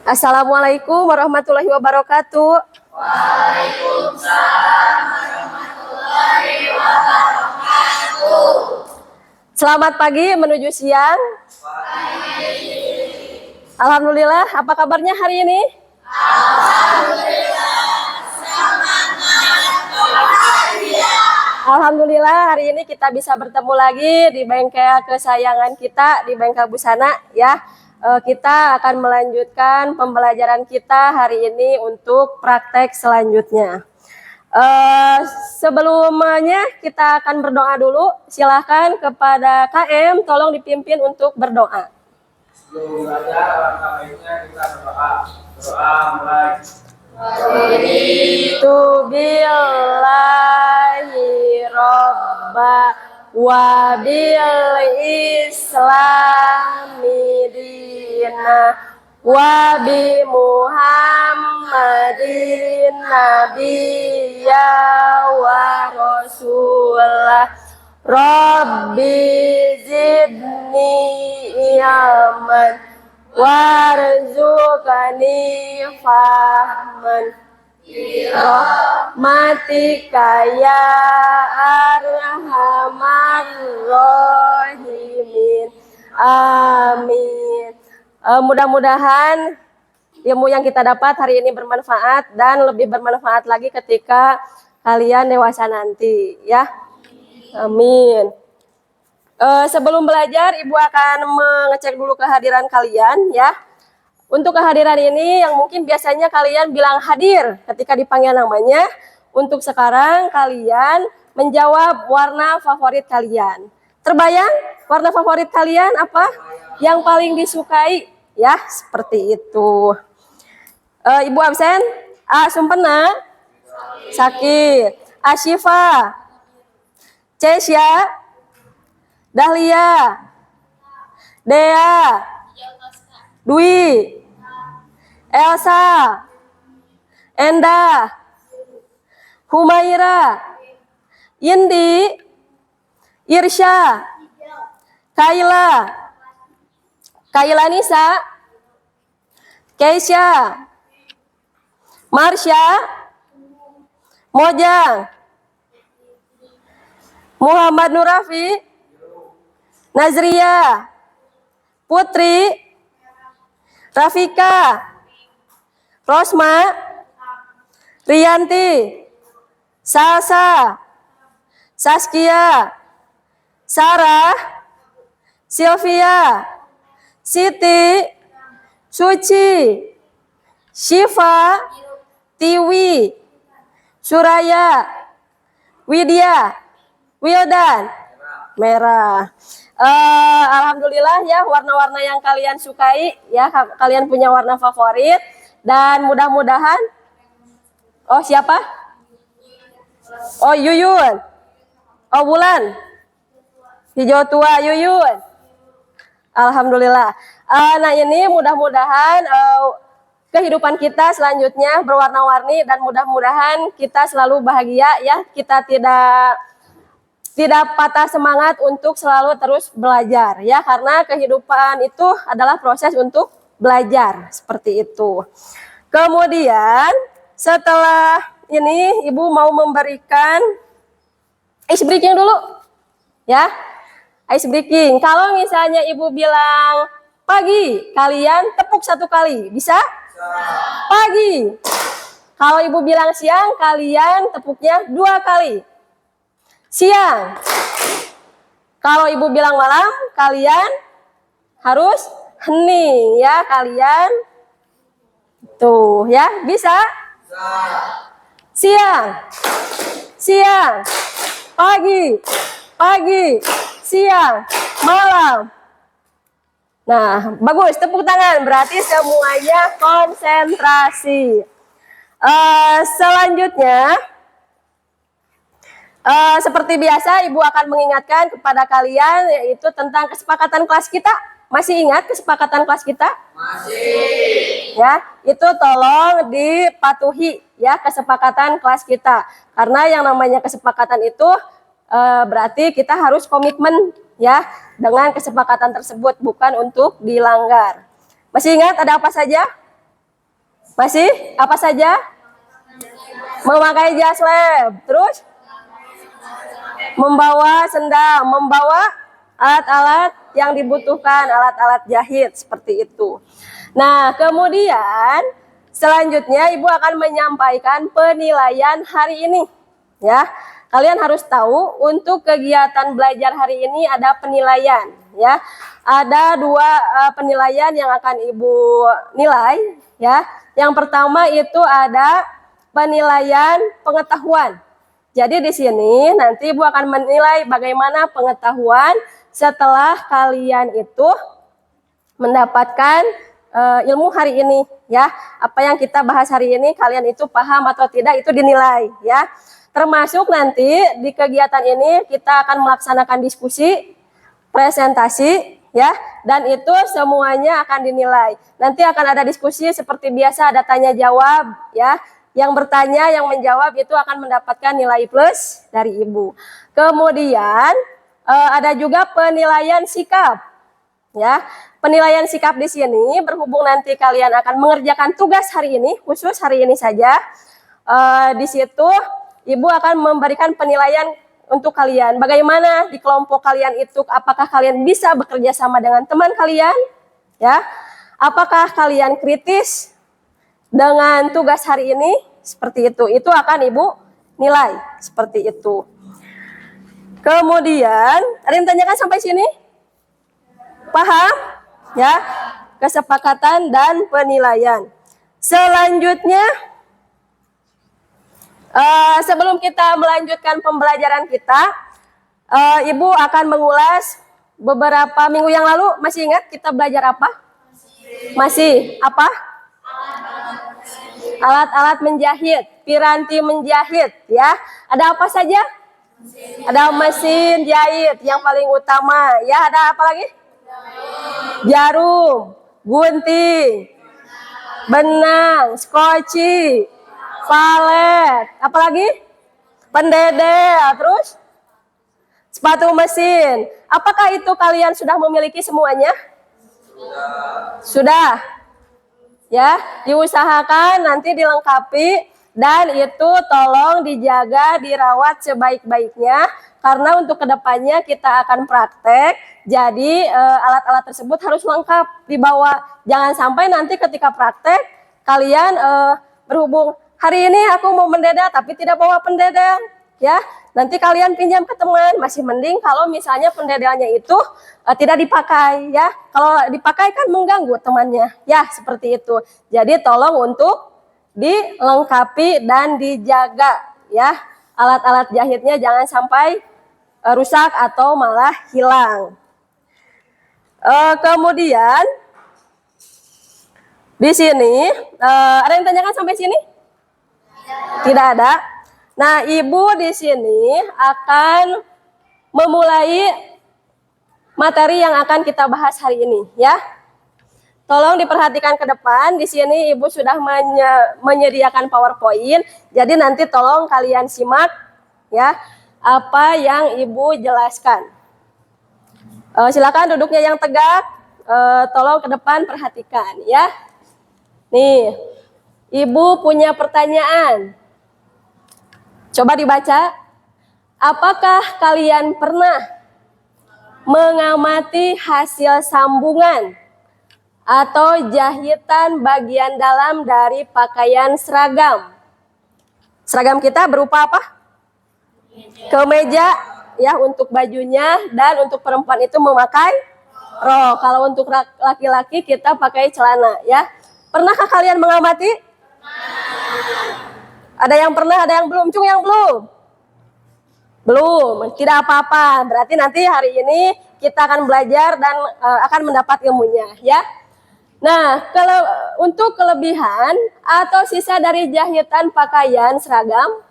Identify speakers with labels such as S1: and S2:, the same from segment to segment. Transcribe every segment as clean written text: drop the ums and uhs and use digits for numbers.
S1: Assalamualaikum warahmatullahi wabarakatuh. Selamat pagi menuju siang. Alhamdulillah, apa kabarnya hari ini? Alhamdulillah hari ini kita bisa bertemu lagi di bengkel kesayangan kita di Bengkel Busana ya. Kita akan melanjutkan pembelajaran kita hari ini untuk praktek selanjutnya. Sebelumnya kita akan berdoa dulu. Silahkan kepada KM tolong dipimpin untuk berdoa.
S2: Sebelum belajar, alangkah baiknya kita berdoa. Doa mulai.
S1: Raditu billahi robba wa bil islami dina wa bi muhammadin nabiyya wa rasulah rabbi zidni ilman warzuqani fahman rahmatika ya arhamar rahimin amin. Mudah-mudahan ilmu yang kita dapat hari ini bermanfaat dan lebih bermanfaat lagi ketika kalian dewasa nanti ya, amin. Sebelum belajar, Ibu akan mengecek dulu kehadiran kalian ya. Untuk kehadiran ini yang mungkin biasanya kalian bilang hadir ketika dipanggil namanya. Untuk sekarang kalian menjawab warna favorit kalian. Terbayang warna favorit kalian apa? Yang paling disukai ya, seperti itu. Ibu absen? A. Sumpena sakit. Asyifa, Cesya, Dahlia, Dea, Dwi, Elsa, Endah, Humaira, Indi, Irsya, Kaila, Kaila Nisa, Keisha, Marsha, Mojang, Muhammad Nurafi, Nazria, Putri, Rafika, Rosma, Rianti, Salsa, Saskia, Sarah, Sylvia, Siti, Suci, Syifa, Tiwi, Suraya, Widya, Wildan, merah. Alhamdulillah ya, warna-warna yang kalian sukai ya, kalian punya warna favorit dan mudah-mudahan. Oh siapa? Oh Yuyun. Oh Bulan. Hijau tua Yuyun. Alhamdulillah. Nah ini mudah-mudahan kehidupan kita selanjutnya berwarna-warni dan mudah-mudahan kita selalu bahagia ya, kita tidak patah semangat untuk selalu terus belajar ya, karena kehidupan itu adalah proses untuk belajar seperti itu. Kemudian setelah ini Ibu mau memberikan ice breaking dulu ya. Ice breaking. Kalau misalnya Ibu bilang pagi, kalian tepuk satu kali, bisa? Pagi. Kalau Ibu bilang siang, kalian tepuknya 2 kali. Siang. Kalau Ibu bilang malam, kalian harus hening ya, kalian tuh ya, bisa? Siang, siang, pagi, pagi, siang, malam. Nah, bagus, tepuk tangan, berarti semuanya konsentrasi. Selanjutnya, seperti biasa, Ibu akan mengingatkan kepada kalian yaitu tentang kesepakatan kelas kita. Masih ingat kesepakatan kelas kita? Masih. Ya, itu tolong dipatuhi ya kesepakatan kelas kita. Karena yang namanya kesepakatan itu berarti kita harus komitmen ya dengan kesepakatan tersebut, bukan untuk dilanggar. Masih ingat ada apa saja? Masih? Apa saja? Memakai jas lab. Terus? Membawa sendal, membawa alat-alat yang dibutuhkan, alat-alat jahit seperti itu. Nah, kemudian selanjutnya Ibu akan menyampaikan penilaian hari ini. Ya, kalian harus tahu untuk kegiatan belajar hari ini ada penilaian. Ya, ada dua penilaian yang akan Ibu nilai. Ya, yang pertama itu ada penilaian pengetahuan. Jadi di sini nanti Ibu akan menilai bagaimana pengetahuan setelah kalian itu mendapatkan ilmu hari ini, ya. Apa yang kita bahas hari ini kalian itu paham atau tidak itu dinilai, ya. Termasuk nanti di kegiatan ini kita akan melaksanakan diskusi, presentasi, ya, dan itu semuanya akan dinilai. Nanti akan ada diskusi seperti biasa, ada tanya jawab, ya. Yang bertanya, yang menjawab itu akan mendapatkan nilai plus dari Ibu. Kemudian ada juga penilaian sikap, ya. Penilaian sikap di sini berhubung nanti kalian akan mengerjakan tugas hari ini, khusus hari ini saja. Di situ Ibu akan memberikan penilaian untuk kalian. Bagaimana di kelompok kalian itu, apakah kalian bisa bekerja sama dengan teman kalian, ya? Apakah kalian kritis dengan tugas hari ini? Seperti itu akan Ibu nilai seperti itu. Kemudian, ada yang tanyakan sampai sini? Paham? Ya, kesepakatan dan penilaian. Selanjutnya, sebelum kita melanjutkan pembelajaran kita, Ibu akan mengulas beberapa minggu yang lalu. Masih ingat kita belajar apa? Masih. Apa? Alat-alat menjahit, piranti menjahit, ya. Ada apa saja? Ada mesin jahit yang paling utama, ya. Ada apa lagi? Jarum, gunting, benang, skoci, valet, apa lagi? Pendedel, terus sepatu mesin. Apakah itu kalian sudah memiliki semuanya? Sudah. Ya, diusahakan nanti dilengkapi dan itu tolong dijaga, dirawat sebaik-baiknya karena untuk kedepannya kita akan praktek. Jadi alat-alat tersebut harus lengkap dibawa. Jangan sampai nanti ketika praktek kalian berhubung hari ini aku mau mendedel tapi tidak bawa pendedel, ya. Nanti kalian pinjam ke teman, masih mending kalau misalnya pendedelnya itu tidak dipakai, ya. Kalau dipakai kan mengganggu temannya, ya, seperti itu. Jadi tolong untuk dilengkapi dan dijaga, ya. Alat-alat jahitnya jangan sampai rusak atau malah hilang. Kemudian di sini ada yang tanyakan sampai sini? Tidak ada. Nah, Ibu di sini akan memulai materi yang akan kita bahas hari ini, ya. Tolong diperhatikan ke depan. Di sini Ibu sudah menyediakan PowerPoint. Jadi nanti tolong kalian simak, ya, apa yang Ibu jelaskan. Silakan duduknya yang tegak. Tolong ke depan perhatikan, ya. Nih, Ibu punya pertanyaan. Coba dibaca. Apakah kalian pernah mengamati hasil sambungan atau jahitan bagian dalam dari pakaian seragam? Seragam kita berupa apa? Kemeja, ya, untuk bajunya, dan untuk perempuan itu memakai rok. Kalau untuk laki-laki kita pakai celana, ya. Pernahkah kalian mengamati? Ada yang pernah, ada yang belum. Cung, yang belum? Belum, tidak apa-apa. Berarti nanti hari ini kita akan belajar dan akan mendapat ilmunya, ya. Nah, kalau untuk kelebihan atau sisa dari jahitan pakaian seragam,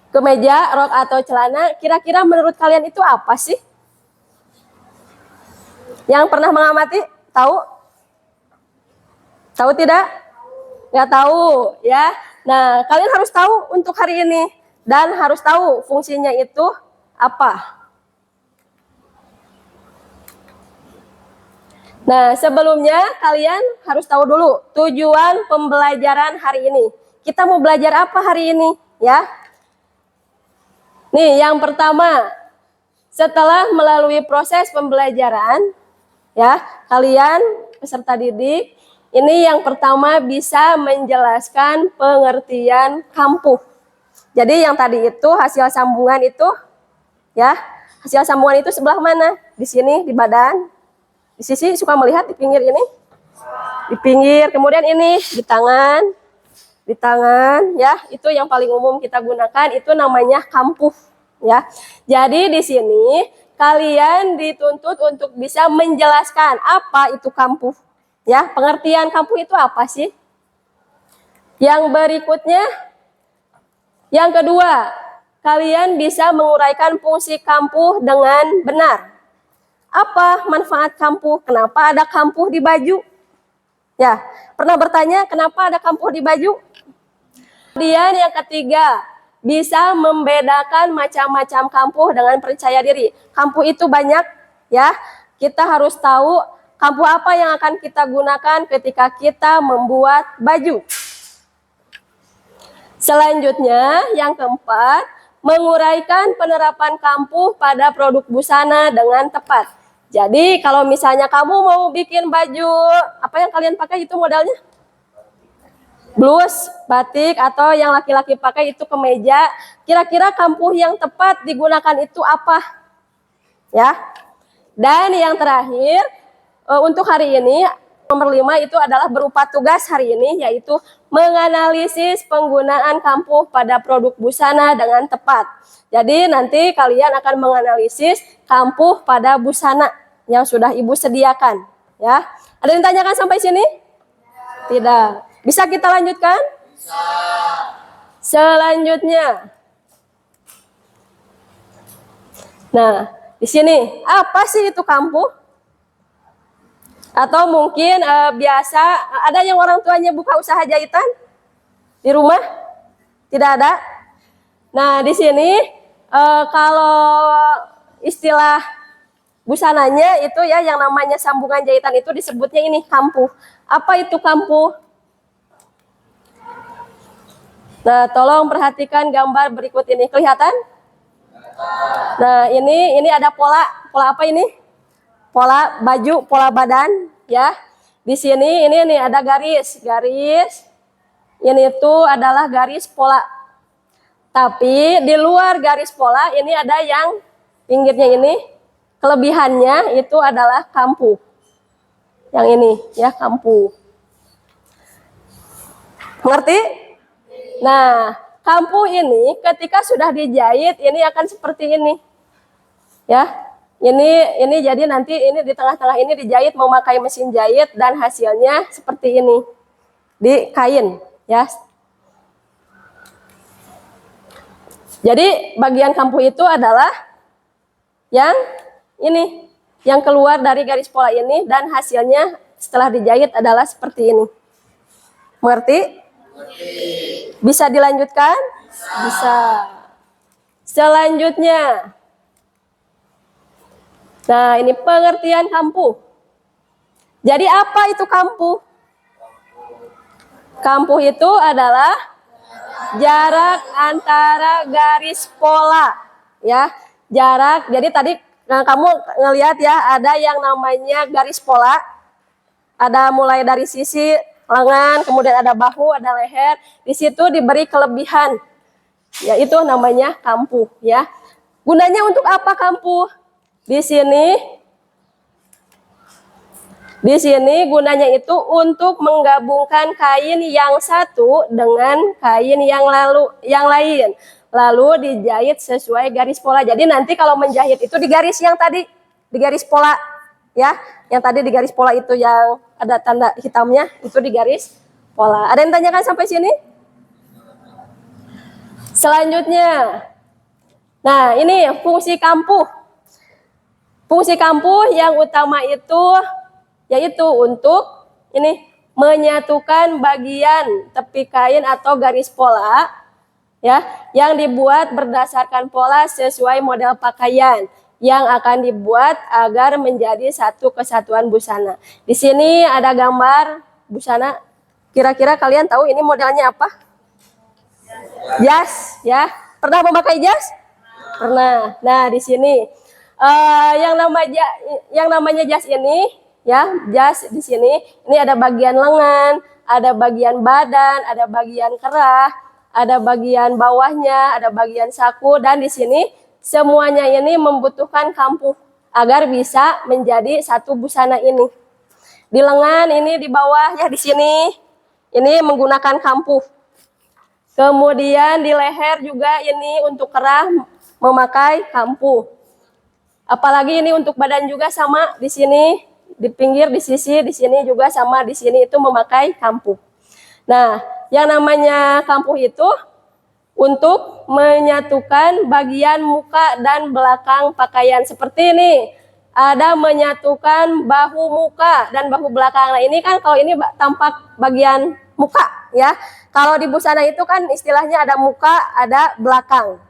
S1: kemeja, rok atau celana, kira-kira menurut kalian itu apa sih? Yang pernah mengamati, tahu? Tahu tidak? Nggak tahu, ya. Nah, kalian harus tahu untuk hari ini dan harus tahu fungsinya itu apa. Nah, sebelumnya kalian harus tahu dulu tujuan pembelajaran hari ini. Kita mau belajar apa hari ini, ya? Nih, yang pertama, setelah melalui proses pembelajaran, ya, kalian peserta didik, ini yang pertama bisa menjelaskan pengertian kampuh. Jadi yang tadi itu hasil sambungan itu, ya, hasil sambungan itu sebelah mana? Di sini, di badan. Di sisi suka melihat di pinggir ini, di pinggir, kemudian ini di tangan, ya, itu yang paling umum kita gunakan, itu namanya kampuh, ya. Jadi di sini kalian dituntut untuk bisa menjelaskan apa itu kampuh, ya, pengertian kampuh itu apa sih? Yang berikutnya, yang kedua, kalian bisa menguraikan fungsi kampuh dengan benar. Apa manfaat kampuh? Kenapa ada kampuh di baju? Ya, pernah bertanya kenapa ada kampuh di baju? Kemudian yang ketiga, bisa membedakan macam-macam kampuh dengan percaya diri. Kampuh itu banyak, ya. Kita harus tahu kampuh apa yang akan kita gunakan ketika kita membuat baju. Selanjutnya, yang keempat, menguraikan penerapan kampuh pada produk busana dengan tepat. Jadi kalau misalnya kamu mau bikin baju, apa yang kalian pakai itu modalnya? Blus, batik, atau yang laki-laki pakai itu kemeja. Kira-kira kampuh yang tepat digunakan itu apa? Ya. Dan yang terakhir, untuk hari ini, nomor 5 itu adalah berupa tugas hari ini, yaitu menganalisis penggunaan kampuh pada produk busana dengan tepat. Jadi nanti kalian akan menganalisis kampuh pada busana yang sudah Ibu sediakan, ya. Ada yang tanyakan sampai sini? Tidak. Bisa kita lanjutkan? Bisa. Selanjutnya. Nah, di sini apa sih itu kampuh? Atau mungkin biasa ada yang orang tuanya buka usaha jahitan di rumah? Tidak ada. Nah, di sini kalau istilah busananya itu ya yang namanya sambungan jahitan itu disebutnya ini kampuh. Apa itu kampuh? Nah, tolong perhatikan gambar berikut ini. Kelihatan? Nah, ini ada pola. Pola apa ini? Pola baju, pola badan, ya. Di sini ini nih ada garis. Ini tuh adalah garis pola. Tapi di luar garis pola ini ada yang pinggirnya ini. Kelebihannya itu adalah kampuh. Yang ini ya, kampuh. Mengerti? Nah, kampuh ini ketika sudah dijahit ini akan seperti ini. Ya. Ini jadi nanti ini di tengah-tengah ini dijahit memakai mesin jahit dan hasilnya seperti ini. Di kain, ya. Jadi bagian kampuh itu adalah yang ini, yang keluar dari garis pola ini dan hasilnya setelah dijahit adalah seperti ini. Mengerti? Bisa dilanjutkan? Bisa. Selanjutnya. Nah, ini pengertian kampuh. Jadi apa itu kampuh? Kampuh itu adalah jarak antara garis pola, ya. Jarak. Jadi tadi kamu ngelihat ya, ada yang namanya garis pola. Ada mulai dari sisi lengan, kemudian ada bahu, ada leher. Di situ diberi kelebihan. Ya, itu namanya kampuh, ya. Gunanya untuk apa kampuh? Di sini gunanya itu untuk menggabungkan kain yang satu dengan kain yang lain. Lalu dijahit sesuai garis pola. Jadi nanti kalau menjahit itu di garis yang tadi, di garis pola, ya. Yang tadi di garis pola itu yang ada tanda hitamnya, itu di garis pola. Ada yang tanyakan sampai sini? Selanjutnya. Nah, ini fungsi kampuh. Fungsi kampuh yang utama itu yaitu untuk ini menyatukan bagian tepi kain atau garis pola, ya, yang dibuat berdasarkan pola sesuai model pakaian. yang akan dibuat agar menjadi satu kesatuan busana. Di sini ada gambar busana. Kira-kira kalian tahu ini modelnya apa? Jas, ya. Pernah memakai jas? Pernah. Nah, di sini yang namanya jas ini, ya, jas di sini ini ada bagian lengan, ada bagian badan, ada bagian kerah, ada bagian bawahnya, ada bagian saku, dan di sini semuanya ini membutuhkan kampuh agar bisa menjadi satu busana ini. Di lengan ini, di bawah, ya, di sini ini menggunakan kampuh. Kemudian di leher juga ini untuk kerah memakai kampuh. Apalagi ini untuk badan juga sama, di sini, di pinggir, di sisi, di sini juga sama, di sini itu memakai kampuh. Nah, yang namanya kampuh itu untuk menyatukan bagian muka dan belakang pakaian. Seperti ini, ada menyatukan bahu muka dan bahu belakang. Nah, ini kan kalau ini tampak bagian muka, ya. Kalau di busana itu kan istilahnya ada muka, ada belakang.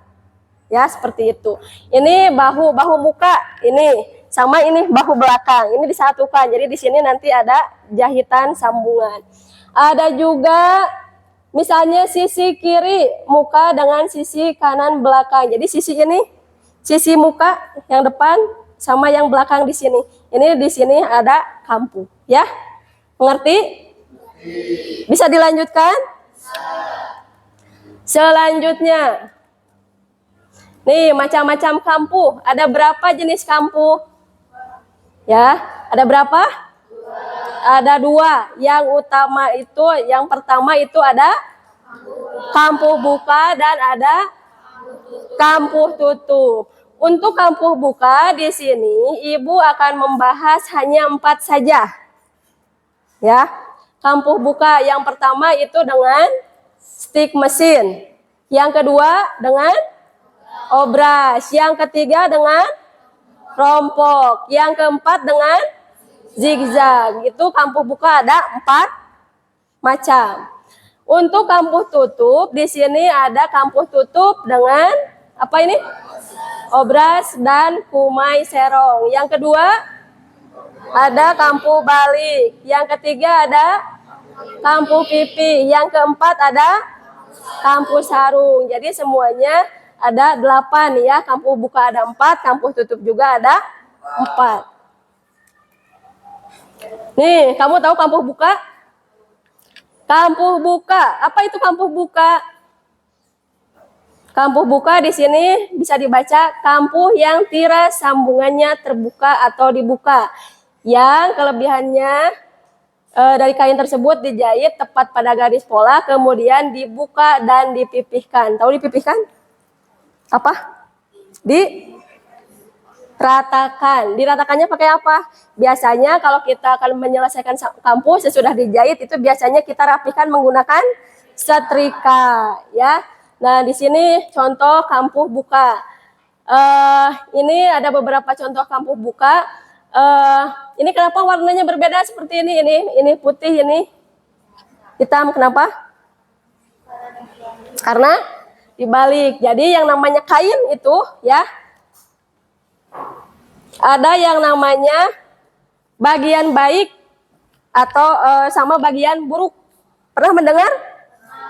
S1: Ya, seperti itu. Ini bahu muka, ini sama ini bahu belakang. Ini disatukan. Jadi di sini nanti ada jahitan sambungan. Ada juga misalnya sisi kiri muka dengan sisi kanan belakang. Jadi sisi ini, sisi muka yang depan sama yang belakang di sini. Ini di sini ada kampuh, ya. Mengerti? Bisa dilanjutkan? Selanjutnya, nih macam-macam kampuh. Ada berapa jenis kampuh? Ya, ada berapa? Ada 2. Yang utama itu, yang pertama itu ada kampuh buka dan ada kampuh tutup. Untuk kampuh buka di sini Ibu akan membahas hanya 4 saja. Ya. Kampuh buka yang pertama itu dengan stik mesin. Yang kedua dengan obras. Yang ketiga dengan rompok. Yang keempat dengan zigzag. Itu kampuh buka ada 4 macam. Untuk kampuh tutup di sini ada kampuh tutup dengan apa ini? Obras dan kumai serong. Yang kedua ada kampuh balik. Yang ketiga ada kampuh pipi. Yang keempat ada kampuh sarung. Jadi semuanya ada 8 ya. Kampuh buka ada 4, kampuh tutup juga ada 4. Nih, kamu tahu kampuh buka? Kampuh buka. Apa itu kampuh buka? Kampuh buka di sini bisa dibaca kampuh yang tiras sambungannya terbuka atau dibuka. Yang kelebihannya dari kain tersebut dijahit tepat pada garis pola, kemudian dibuka dan dipipihkan. Tahu dipipihkan? Apa? Diratakan. Diratakannya pakai apa? Biasanya kalau kita akan menyelesaikan kampuh sesudah dijahit itu biasanya kita rapikan menggunakan setrika, ya. Nah, di sini contoh kampuh buka. Ini ada beberapa contoh kampuh buka. Ini kenapa warnanya berbeda seperti ini? Ini putih, ini hitam. Kenapa? Karena dibalik. Jadi yang namanya kain itu, ya, ada yang namanya bagian baik atau sama bagian buruk. Pernah mendengar?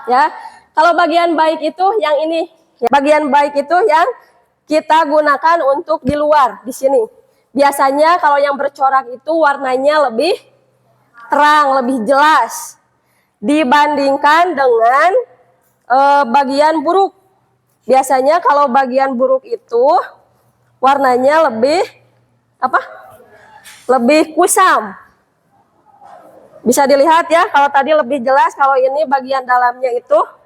S1: Ya. Kalau bagian baik itu yang ini. Ya, bagian baik itu yang kita gunakan untuk di luar di sini. Biasanya kalau yang bercorak itu warnanya lebih terang, lebih jelas dibandingkan dengan bagian buruk. Biasanya kalau bagian buruk itu warnanya lebih apa? Lebih kusam. Bisa dilihat ya, kalau tadi lebih jelas, kalau ini bagian dalamnya itu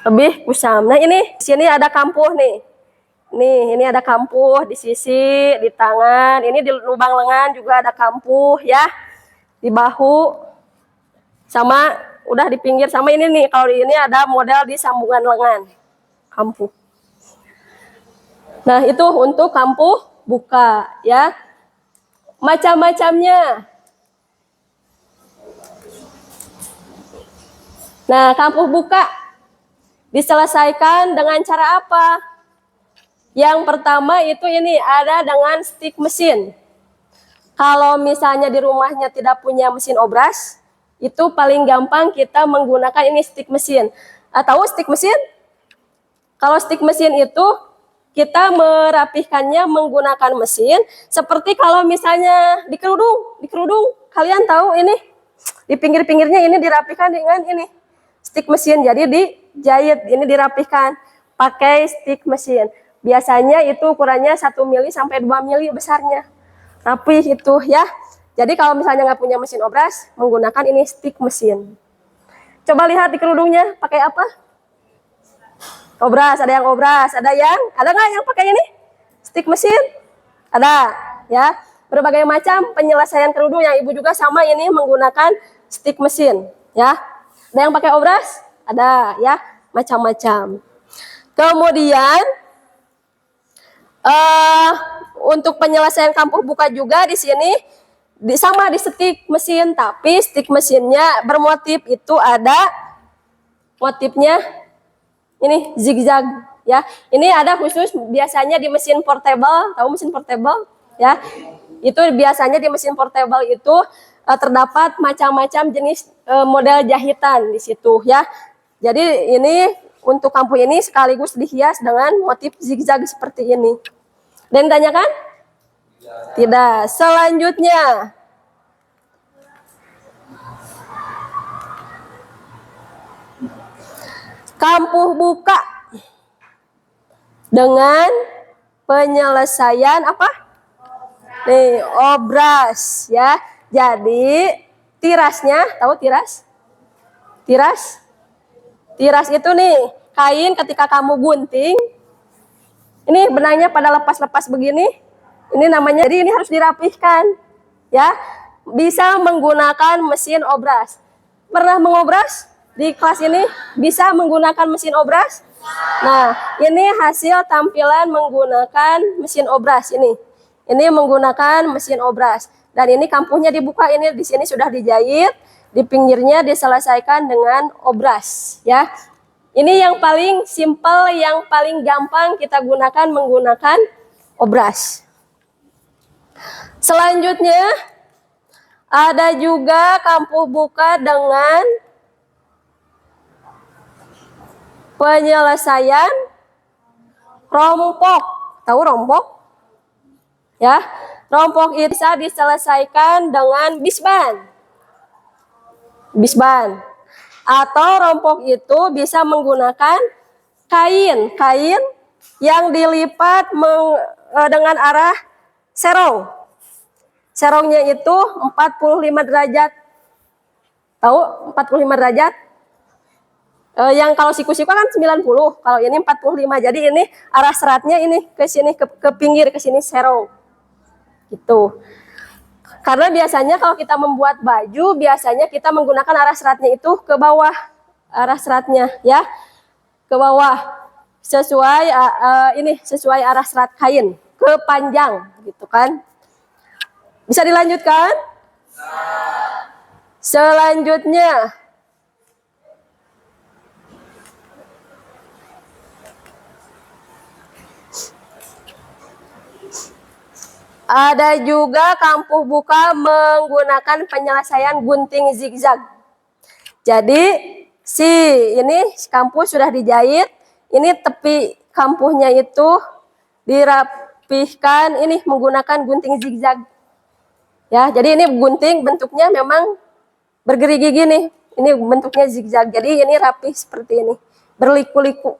S1: lebih kusam. Nah, ini di sini ada kampuh nih. Nih, ini ada kampuh di sisi, di tangan, ini di lubang lengan juga ada kampuh ya. Di bahu sama udah di pinggir, sama ini nih, kalau ini ada model di sambungan lengan. Kampuh. Nah, itu untuk kampuh buka ya. Macam-macamnya. Nah, kampuh buka diselesaikan dengan cara apa? Yang pertama itu ini ada dengan stik mesin. Kalau misalnya di rumahnya tidak punya mesin obras, itu paling gampang kita menggunakan ini stik mesin. Tahu stik mesin? Kalau stik mesin itu kita merapihkannya menggunakan mesin, seperti kalau misalnya di kerudung kalian tahu ini di pinggir-pinggirnya ini dirapihkan dengan ini stik mesin. Jadi dijahit, ini dirapihkan pakai stik mesin. Biasanya itu ukurannya 1 mili sampai 2 mili besarnya. Rapih itu ya. Jadi kalau misalnya nggak punya mesin obras, menggunakan ini stik mesin. Coba lihat di kerudungnya pakai apa? Obras, ada yang obras, ada nggak yang pakai ini? Stik mesin? Ada, ya. Berbagai macam penyelesaian kerudung yang ibu juga sama ini menggunakan stik mesin, ya. Ada yang pakai obras? Ada, ya. Macam-macam. Kemudian untuk penyelesaian kampuh buka juga di sini sama di stik mesin, tapi stik mesinnya bermotif itu ada motifnya ini zigzag ya. Ini ada khusus biasanya di mesin portable, tahu mesin portable ya? Itu biasanya di mesin portable itu terdapat macam-macam jenis model jahitan di situ ya. Jadi ini untuk kampuh ini sekaligus dihias dengan motif zigzag seperti ini. Dan ditanyakan? Tidak. Selanjutnya kampuh buka dengan penyelesaian apa? Nih, obras ya. Jadi tirasnya, tahu tiras? Tiras itu nih kain ketika kamu gunting, ini benangnya pada lepas-lepas begini. Ini namanya, jadi ini harus dirapihkan ya. Bisa menggunakan mesin obras. Pernah mengobras? Di kelas ini bisa menggunakan mesin obras. Nah, ini hasil tampilan menggunakan mesin obras ini. Ini menggunakan mesin obras. Dan ini kampuhnya dibuka, ini di sini sudah dijahit, di pinggirnya diselesaikan dengan obras, ya. Ini yang paling simpel, yang paling gampang kita gunakan menggunakan obras. Selanjutnya ada juga kampuh buka dengan penyelesaian rompok. Tahu rompok? Ya, rompok itu bisa diselesaikan dengan bisban. Atau rompok itu bisa menggunakan kain yang dilipat dengan arah serong. Serongnya itu 45 derajat. Tahu 45 derajat? Yang kalau siku-siku kan 90, kalau ini 45. Jadi ini arah seratnya ini ke sini, ke pinggir, ke sini serong. Gitu. Karena biasanya kalau kita membuat baju, biasanya kita menggunakan arah seratnya itu ke bawah. Arah seratnya ya, ke bawah. Sesuai sesuai arah serat kain, ke panjang gitu kan. Bisa dilanjutkan? Selanjutnya ada juga kampuh buka menggunakan penyelesaian gunting zigzag. Jadi ini kampuh sudah dijahit, ini tepi kampuhnya itu dirapihkan ini menggunakan gunting zigzag. Ya, jadi ini gunting bentuknya memang bergerigi gini. Ini bentuknya zigzag. Jadi ini rapih seperti ini, berliku-liku.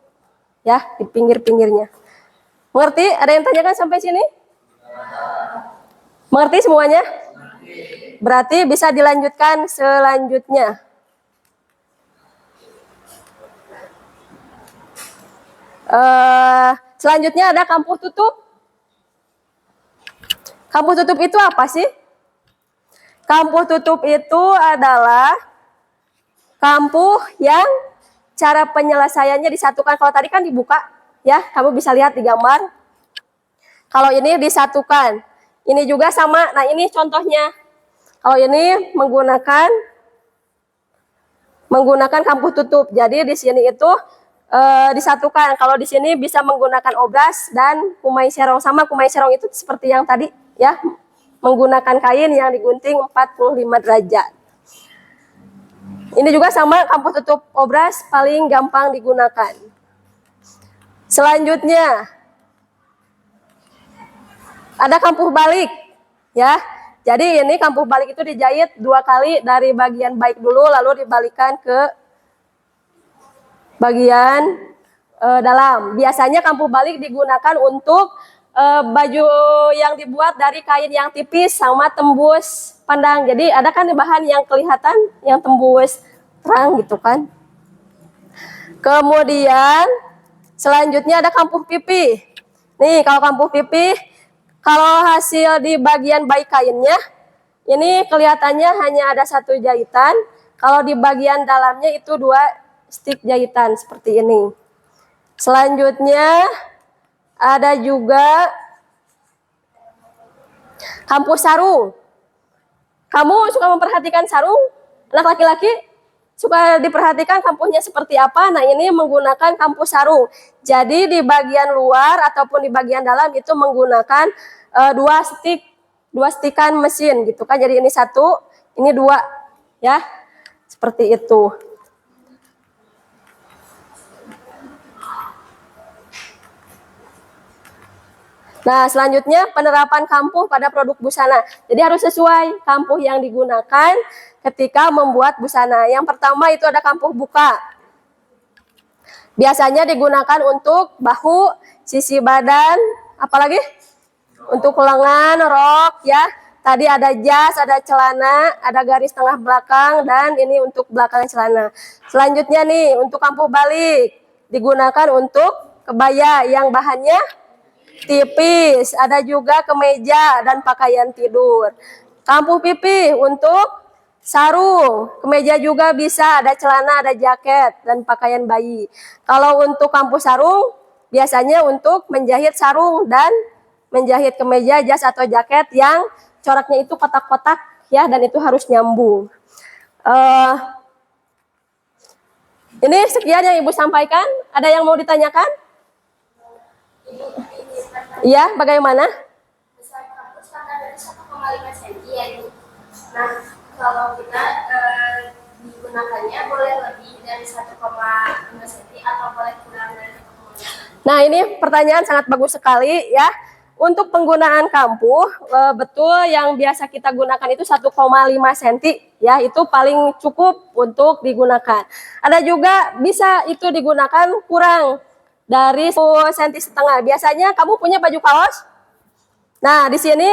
S1: Ya, di pinggir-pinggirnya. Mengerti? Ada yang tanyakan sampai sini? Mengerti semuanya? Berarti bisa dilanjutkan selanjutnya. Selanjutnya ada kampuh tutup. Kampuh tutup itu apa sih? Kampuh tutup itu adalah kampuh yang cara penyelesaiannya disatukan. Kalau tadi kan dibuka, ya, kamu bisa lihat di gambar. Kalau ini disatukan, ini juga sama. Nah, ini contohnya. Kalau ini menggunakan kampuh tutup. Jadi di sini itu disatukan. Kalau di sini bisa menggunakan obras dan kumai serong. Sama kumai serong itu seperti yang tadi ya, menggunakan kain yang digunting 45 derajat. Ini juga sama, kampuh tutup obras paling gampang digunakan. Selanjutnya ada kampuh balik ya. Jadi ini kampuh balik itu dijahit 2 kali, dari bagian baik dulu lalu dibalikan ke bagian dalam. Biasanya kampuh balik digunakan untuk baju yang dibuat dari kain yang tipis sama tembus pandang. Jadi ada kan bahan yang kelihatan, yang tembus terang gitu kan. Kemudian selanjutnya ada kampuh pipih. Nih kalau kampuh pipih, kalau hasil di bagian baik kainnya, ini kelihatannya hanya ada 1 jahitan. Kalau di bagian dalamnya itu 2 stick jahitan seperti ini. Selanjutnya ada juga kampuh sarung. Kamu suka memperhatikan sarung? Anak laki-laki suka diperhatikan kampuhnya seperti apa? Nah, ini menggunakan kampuh sarung. Jadi di bagian luar ataupun di bagian dalam itu menggunakan 2 stikan mesin gitu kan. Jadi ini 1, ini 2 ya. Seperti itu. Nah, selanjutnya penerapan kampuh pada produk busana. Jadi harus sesuai kampuh yang digunakan ketika membuat busana. Yang pertama itu ada kampuh buka. Biasanya digunakan untuk bahu, sisi badan, apalagi untuk lengan, rok ya. Tadi ada jas, ada celana, ada garis tengah belakang, dan ini untuk belakang celana. Selanjutnya nih, untuk kampuh balik digunakan untuk kebaya yang bahannya tipis, ada juga kemeja dan pakaian tidur. Kampuh pipih untuk sarung, kemeja juga bisa, ada celana, ada jaket dan pakaian bayi. Kalau untuk kampuh sarung, biasanya untuk menjahit sarung dan menjahit kemeja, jas atau jaket yang coraknya itu kotak-kotak ya, dan itu harus nyambung. Ini sekian yang Ibu sampaikan. Ada yang mau ditanyakan? Iya, bagaimana?
S3: Besar kampus kan ada 1,5 cm ya ini. Nah, kalau kita digunakannya boleh lebih dari 1,5 cm atau boleh kurang dari 1,5 cm.
S1: Nah, ini pertanyaan sangat bagus sekali ya. Untuk penggunaan kampuh, betul yang biasa kita gunakan itu 1,5 cm ya, itu paling cukup untuk digunakan. Ada juga bisa itu digunakan kurang dari 1,5 cm. Biasanya kamu punya baju kaos. Nah, di sini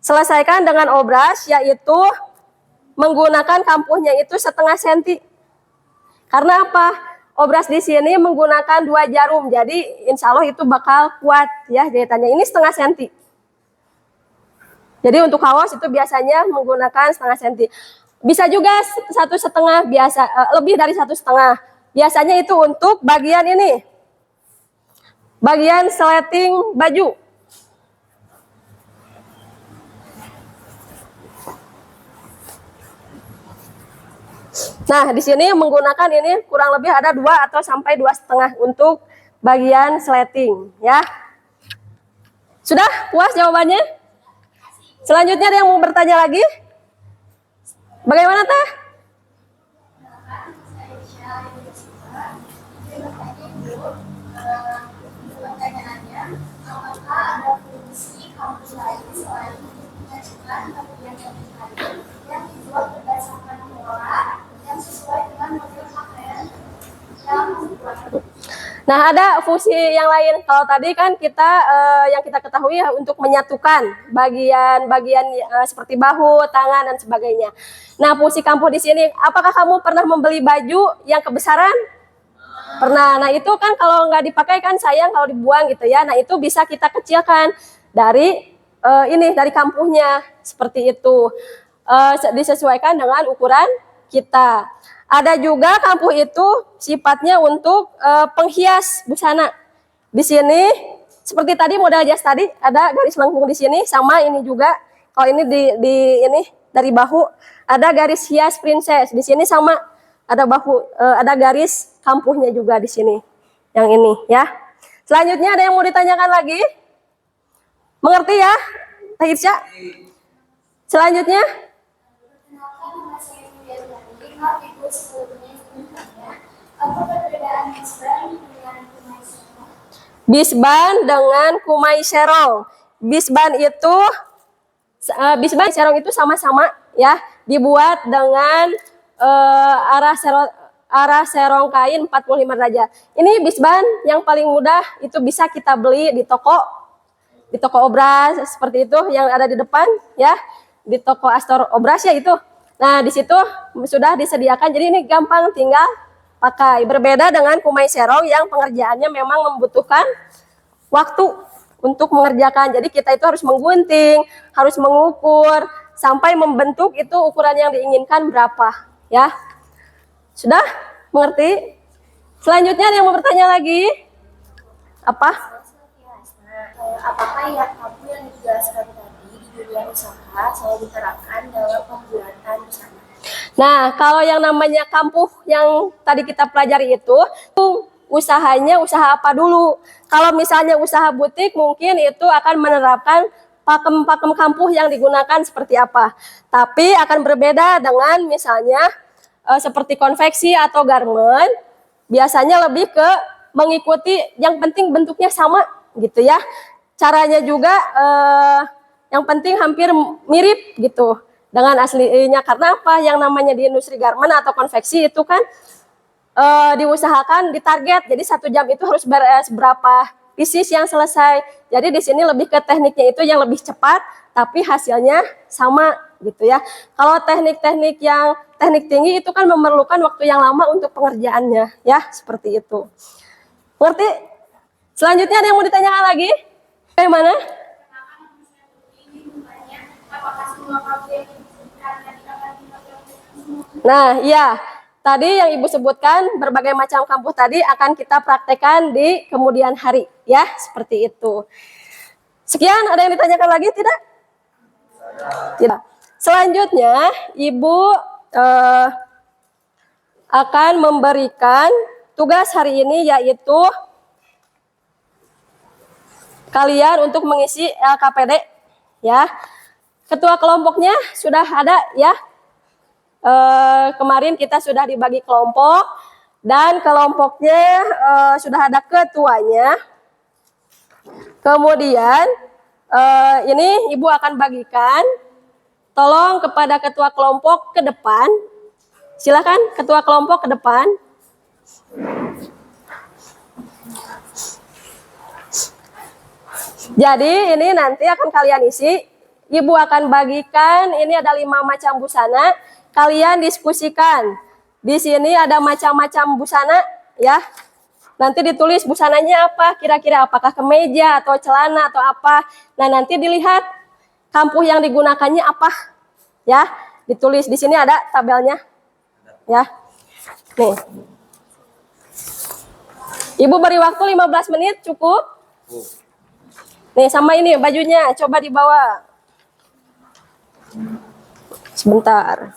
S1: diselesaikan dengan obras, yaitu menggunakan kampuhnya itu 0,5 cm. Karena apa? Obras di sini menggunakan 2 jarum, jadi insya Allah itu bakal kuat ya jahitannya. Ini 0,5 cm. Jadi untuk kaos itu biasanya menggunakan 0,5 cm. Bisa juga 1,5 biasa, lebih dari 1,5. Biasanya itu untuk bagian ini, bagian sleting baju. Nah, di sini menggunakan ini kurang lebih ada 2 atau sampai 2,5 untuk bagian sleting, ya. Sudah puas jawabannya? Selanjutnya ada yang mau bertanya lagi? Bagaimana, Teh?
S3: Pertanyaannya, apakah ada fungsi kampus lain selain mengajukan kemudian yang dibuat berdasarkan pola yang sesuai dengan model pakaian yang dibuat?
S1: Nah, ada fungsi yang lain. Kalau tadi kan kita yang kita ketahui ya, untuk menyatukan bagian-bagian seperti bahu, tangan dan sebagainya. Nah, fungsi kampuh di sini, apakah kamu pernah membeli baju yang kebesaran? Pernah. Nah, itu kan kalau nggak dipakai kan sayang kalau dibuang gitu ya. Nah, itu bisa kita kecilkan dari dari kampuhnya seperti itu. Disesuaikan dengan ukuran kita. Ada juga kampuh itu sifatnya untuk penghias busana. Di sini seperti tadi model jas tadi ada garis lengkung di sini, sama ini juga. Kalau ini di ini dari bahu ada garis hias princess. Di sini sama ada garis kampuhnya juga di sini. Yang ini ya. Selanjutnya ada yang mau ditanyakan lagi? Mengerti ya, Teh Irsya? Selanjutnya,
S3: Perkenalkan, nama saya Yulia Rani. Maaf Ibu sebelumnya bertanya, apa perbedaan bisban dengan kumai serong?
S1: bisban dengan kumai serong. Bisban serong itu sama-sama ya, dibuat dengan arah serong kain 45 derajat. Ini bisban yang paling mudah, itu bisa kita beli di toko obras seperti itu yang ada di depan ya, di toko Astor Obras ya itu. Nah, di situ sudah disediakan, jadi ini gampang tinggal pakai. Berbeda dengan kumai serong yang pengerjaannya memang membutuhkan waktu untuk mengerjakan. Jadi kita itu harus menggunting, harus mengukur sampai membentuk itu ukuran yang diinginkan berapa ya. Sudah mengerti? Selanjutnya ada yang mau bertanya lagi? Apa?
S3: Apakah yang kamu yang dijelaskan tadi di dunia usaha selalu diterapkan dalam pembuatan busana?
S1: Nah, kalau yang namanya kampuh yang tadi kita pelajari itu usahanya usaha apa dulu? Kalau misalnya usaha butik mungkin itu akan menerapkan pakem-pakem kampuh yang digunakan seperti apa. Tapi akan berbeda dengan misalnya seperti konveksi atau garment, biasanya lebih ke mengikuti yang penting bentuknya sama gitu ya. Caranya juga yang penting hampir mirip gitu dengan aslinya. Karena apa? Yang namanya di industri garment atau konveksi itu kan diusahakan ditarget. Jadi 1 jam itu harus berapa pieces yang selesai. Jadi di sini lebih ke tekniknya itu yang lebih cepat, tapi hasilnya sama gitu ya. Kalau teknik-teknik yang teknik tinggi itu kan memerlukan waktu yang lama untuk pengerjaannya ya, seperti itu. Ngerti? Selanjutnya ada yang mau ditanyakan lagi? Bagaimana? Nah, iya. Tadi yang Ibu sebutkan berbagai macam kampuh tadi akan kita praktekkan di kemudian hari ya, seperti itu. Sekian, ada yang ditanyakan lagi tidak? Tidak. Selanjutnya Ibu akan memberikan tugas hari ini, yaitu kalian untuk mengisi LKPD ya. Ketua kelompoknya sudah ada ya. Kemarin kita sudah dibagi kelompok dan kelompoknya sudah ada ketuanya. Kemudian ini Ibu akan bagikan, tolong kepada ketua kelompok ke depan. Silakan ketua kelompok ke depan. Jadi ini nanti akan kalian isi. Ibu akan bagikan, ini ada 5 macam busana. Kalian diskusikan. Di sini ada macam-macam busana ya. Nanti ditulis busananya apa, kira-kira apakah kemeja atau celana atau apa. Nah, nanti dilihat kampuh yang digunakannya apa. Ya, ditulis di sini ada tabelnya. Ya. Nih. Ibu beri waktu 15 menit cukup? Nih, sama ini bajunya, coba dibawa. Sebentar.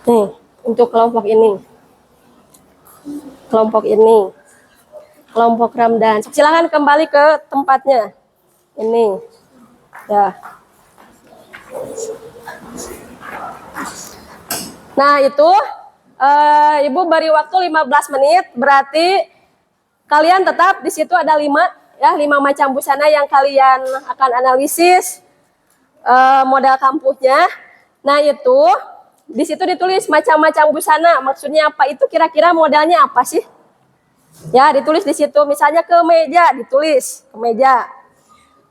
S1: Nih, untuk kelompok ini. Kelompok ini. Kelompok Ramdan. Silakan kembali ke tempatnya. Ini. Ya. Nah, itu Ibu beri waktu 15 menit, berarti kalian tetap di situ ada 5 ya, 5 macam busana yang kalian akan analisis model kampuhnya. Nah, itu di situ ditulis macam-macam busana, maksudnya apa, itu kira-kira modelnya apa sih? Ya, ditulis di situ, misalnya kemeja, ditulis kemeja.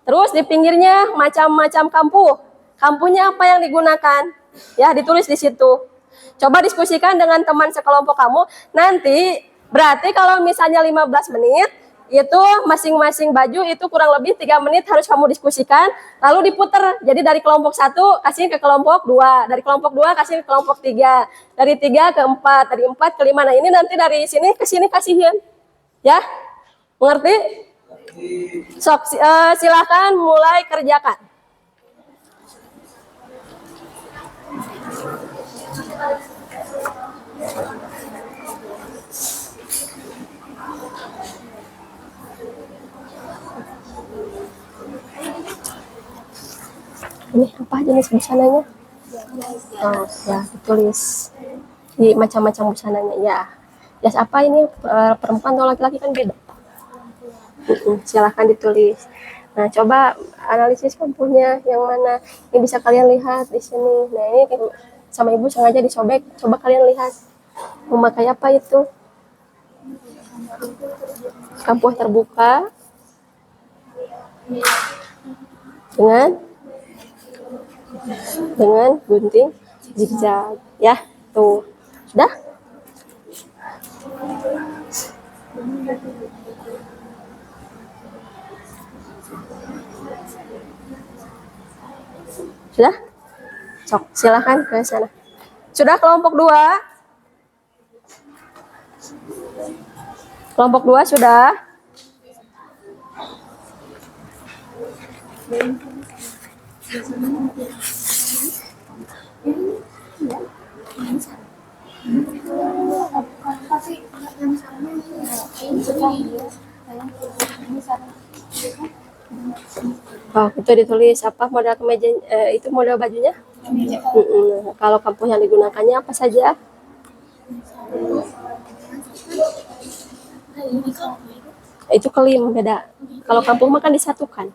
S1: Terus di pinggirnya macam-macam kampuh. Kampuhnya apa yang digunakan? Ya, ditulis di situ. Coba diskusikan dengan teman sekelompok kamu. Nanti berarti kalau misalnya 15 menit, itu masing-masing baju itu kurang lebih 3 menit harus kamu diskusikan, lalu diputer. Jadi dari kelompok 1 kasih ke kelompok 2, dari kelompok 2 kasih ke kelompok 3, dari 3 ke 4, dari 4 ke 5. Nah, ini nanti dari sini ke sini kasihin. Ya? Mengerti? Sok, silakan mulai kerjakan. Ini apa jenis busananya? Oh, ya, ditulis di macam-macam busananya. Ya, jas apa ini? Perempuan atau laki-laki kan beda. Silahkan ditulis. Nah, coba analisis kampuhnya yang mana. Ini bisa kalian lihat di sini. Nah, ini sama ibu sengaja disobek. Coba kalian lihat. Memakai apa itu? Kampuh terbuka dengan gunting zigzag, ya. Tuh, sudah. Sudah? Sok, silakan ke sana. Sudah kelompok 2? Kelompok 2 sudah? Oh, itu ditulis apa model kemeja, itu model bajunya? Kalau kampuh yang digunakannya apa saja? Itu kelim, beda. Kalau kampuh mah kan disatukan.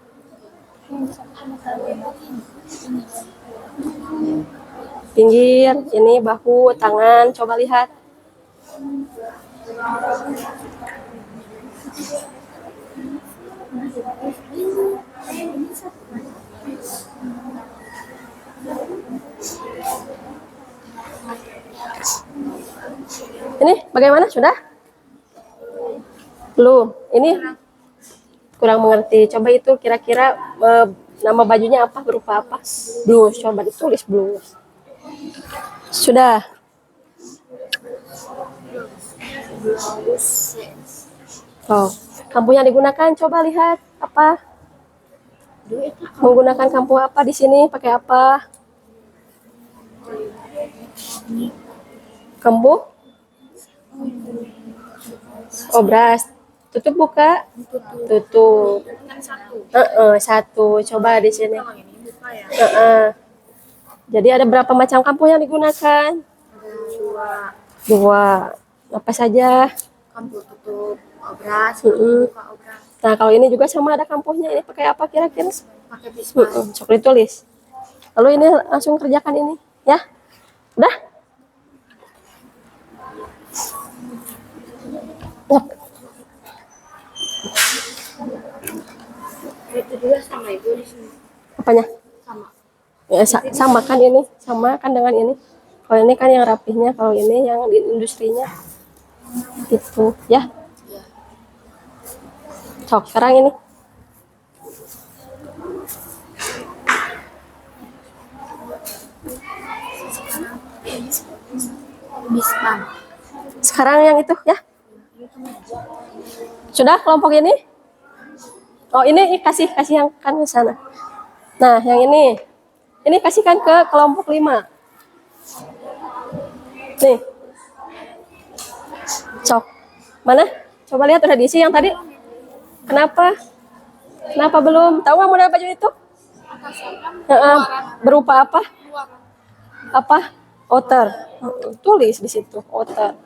S1: Pinggir, ini bahu, tangan, coba lihat. Ini bagaimana? Sudah? Belum. Ini kurang mengerti. Coba itu kira-kira nama bajunya apa, berupa apa? Blus, coba ditulis blus. Sudah. Oh, kampuh yang digunakan coba lihat apa? Menggunakan kampuh apa di sini? Pakai apa? Kampuh? Obras. Tutup buka? Tutup. Satu. Coba di sini. Jadi ada berapa macam kampuh yang digunakan? Dua. Apa saja?
S3: Kampuh tutup obras, buka obras.
S1: Nah, kalau ini juga sama ada kampuhnya. Ini pakai apa kira-kira?
S3: Pakai pisau.
S1: Sok ditulis. Lalu ini langsung kerjakan ini, ya. Udah? Yap.
S3: Itu juga sama ibu di sini.
S1: Apanya?
S3: Sama.
S1: Ya, sama kan ini, sama kan dengan ini. Kalau ini kan yang rapihnya, kalau ini yang di industrinya. Gitu, ya. Sok, sekarang ini.
S3: Bispan.
S1: Sekarang yang itu, ya. Sudah kelompok ini? Oh, ini kasih yang kan ke sana. Nah, yang ini. Ini kasihkan ke kelompok 5. Nih. Sok. Mana? Coba lihat udah diisi yang tadi. Kenapa? Kenapa belum? Tahu nggak model baju itu? Berupa apa? Apa? Outer. Tulis di situ, outer.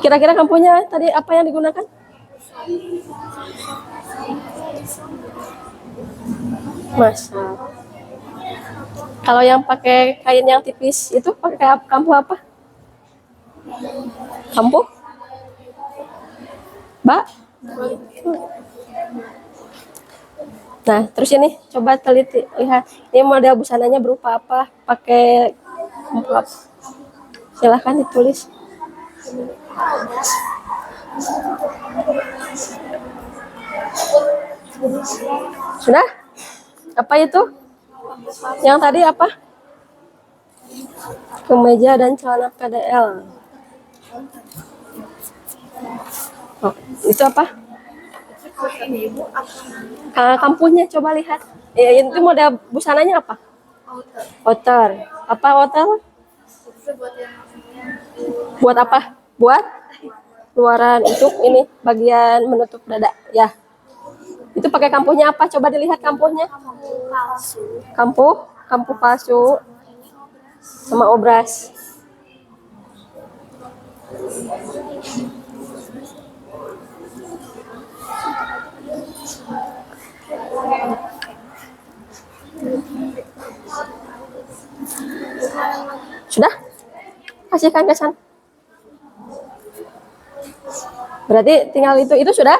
S1: Kira-kira kampuhnya tadi apa yang digunakan? Masal. Kalau yang pakai kain yang tipis itu pakai kampuh apa? Kampuh? Mbak? Nah, terus ini coba teliti lihat. Ini model busananya berupa apa? Pakai kampuh apa? Silahkan ditulis. Sudah? Apa itu? Yang tadi apa? Kemeja dan celana PDL. Oh, itu apa?
S3: Kalau ini ibu apa?
S1: Kampuhnya coba lihat. Itu model busananya apa?
S3: Outer.
S1: Outer. Apa outer?
S3: Itu buat yang
S1: Buat apa? Buat luaran untuk ini bagian menutup dada ya. Itu pakai kampuhnya apa? Coba dilihat kampuhnya.
S3: palsu.
S1: Kampuh palsu sama obras. Sudah? Kasihkan ke sana. Berarti tinggal itu sudah?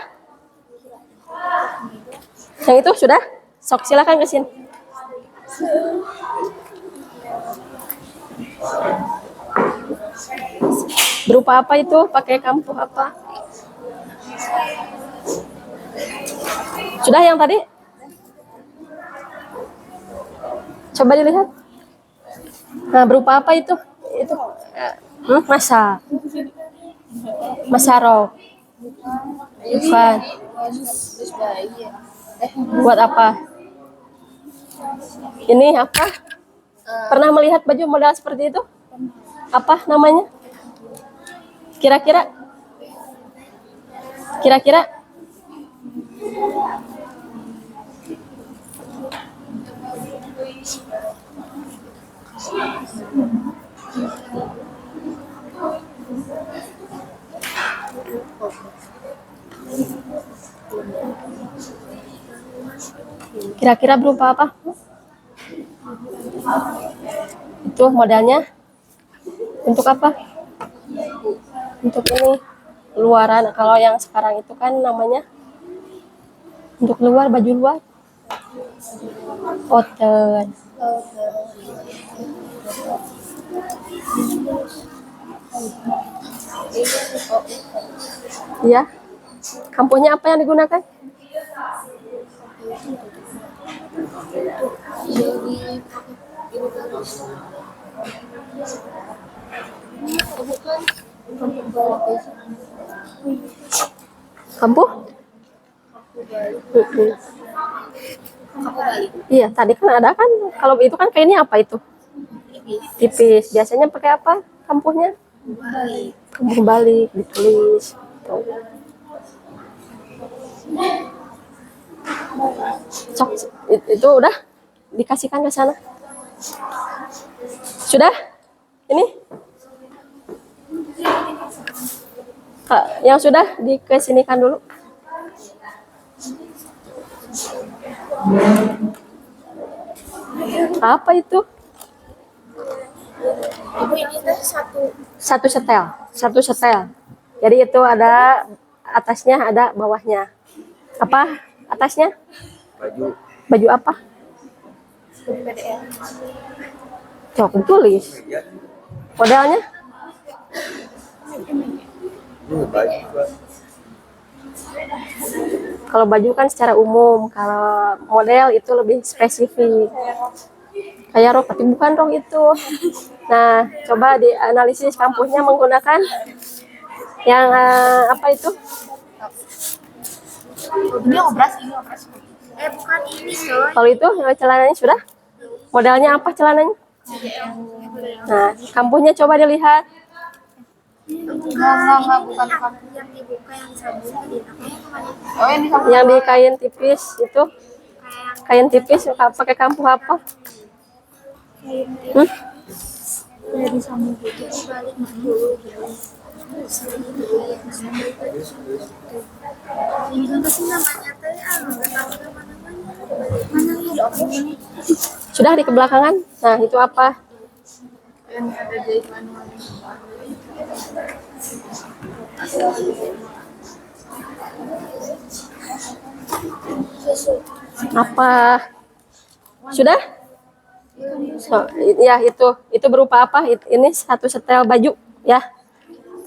S1: Yang itu sudah? Sok silakan ke sini. Berupa apa itu? Pakai kampuh apa? Sudah yang tadi? Coba dilihat. Nah, berupa apa itu? Itu masaro. Bukan. Buat apa? Ini apa? Pernah melihat baju model seperti itu? Apa namanya? Kira-kira? Kira-kira berupa apa? Itu modelnya untuk apa? Untuk ini luaran. Kalau yang sekarang itu kan namanya untuk luar, baju luar. Outer. Iya. Kampuhnya apa yang digunakan? Kampuh? Iya, tadi kan ada kan. Kalau itu kan kainnya apa itu? Tipis. Biasanya pakai apa kampuhnya? Kampuh balik, ditulis. Tuh. Sok, itu udah dikasihkan ke sana. Sudah? Ini? Yang sudah dikesinikan dulu. Apa itu?
S3: Ibu ini teh
S1: Satu setel. Jadi itu ada atasnya, ada bawahnya. Apa atasnya? Baju apa?
S3: PDL.
S1: Cok, tulis. Modelnya? Kalau baju kan secara umum, kalau model itu lebih spesifik. Kayak rok, tapi bukan rok itu. Nah, coba dianalisis kampuhnya menggunakan yang apa itu?
S3: Ini obras. Bukan ini, coy.
S1: Kalau itu celananya sudah? Modelnya apa celananya? Nah, kampuhnya coba dilihat.
S3: Enggak, bukan. Yang dibuka yang sabun tadi. Oh, yang disabun.
S1: Yang di kain tipis itu? Kain tipis pakai kampuh apa?
S3: Kayak disambung gitu, balik dulu gitu. Ini kan pasti namanya teh, nggak tahu namanya. Mana nih?
S1: Sudah di kebelakangan. Nah, itu apa?
S3: Yang ada jahit manual.
S1: Apa? Sudah? Ya, itu berupa apa? Ini satu setel baju, ya.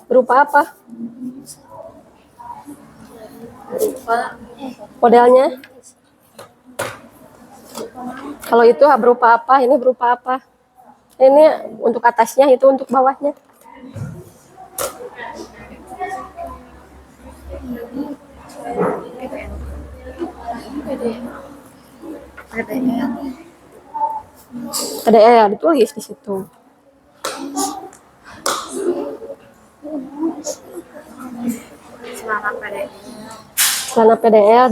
S1: Berupa apa? Modelnya? Kalau itu berupa apa? Ini berupa apa? Ini untuk atasnya, itu untuk bawahnya. PDL ditulis di situ. Celana PDL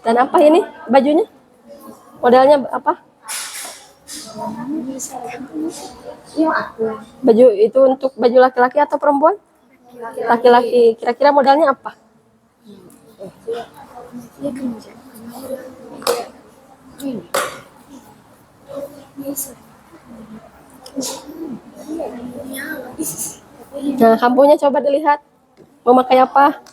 S1: dan apa ini bajunya? Modelnya apa? Baju itu untuk baju laki-laki atau perempuan? Laki-laki. Kira-kira modelnya apa? Nah, kampuhnya coba dilihat. Memakai apa?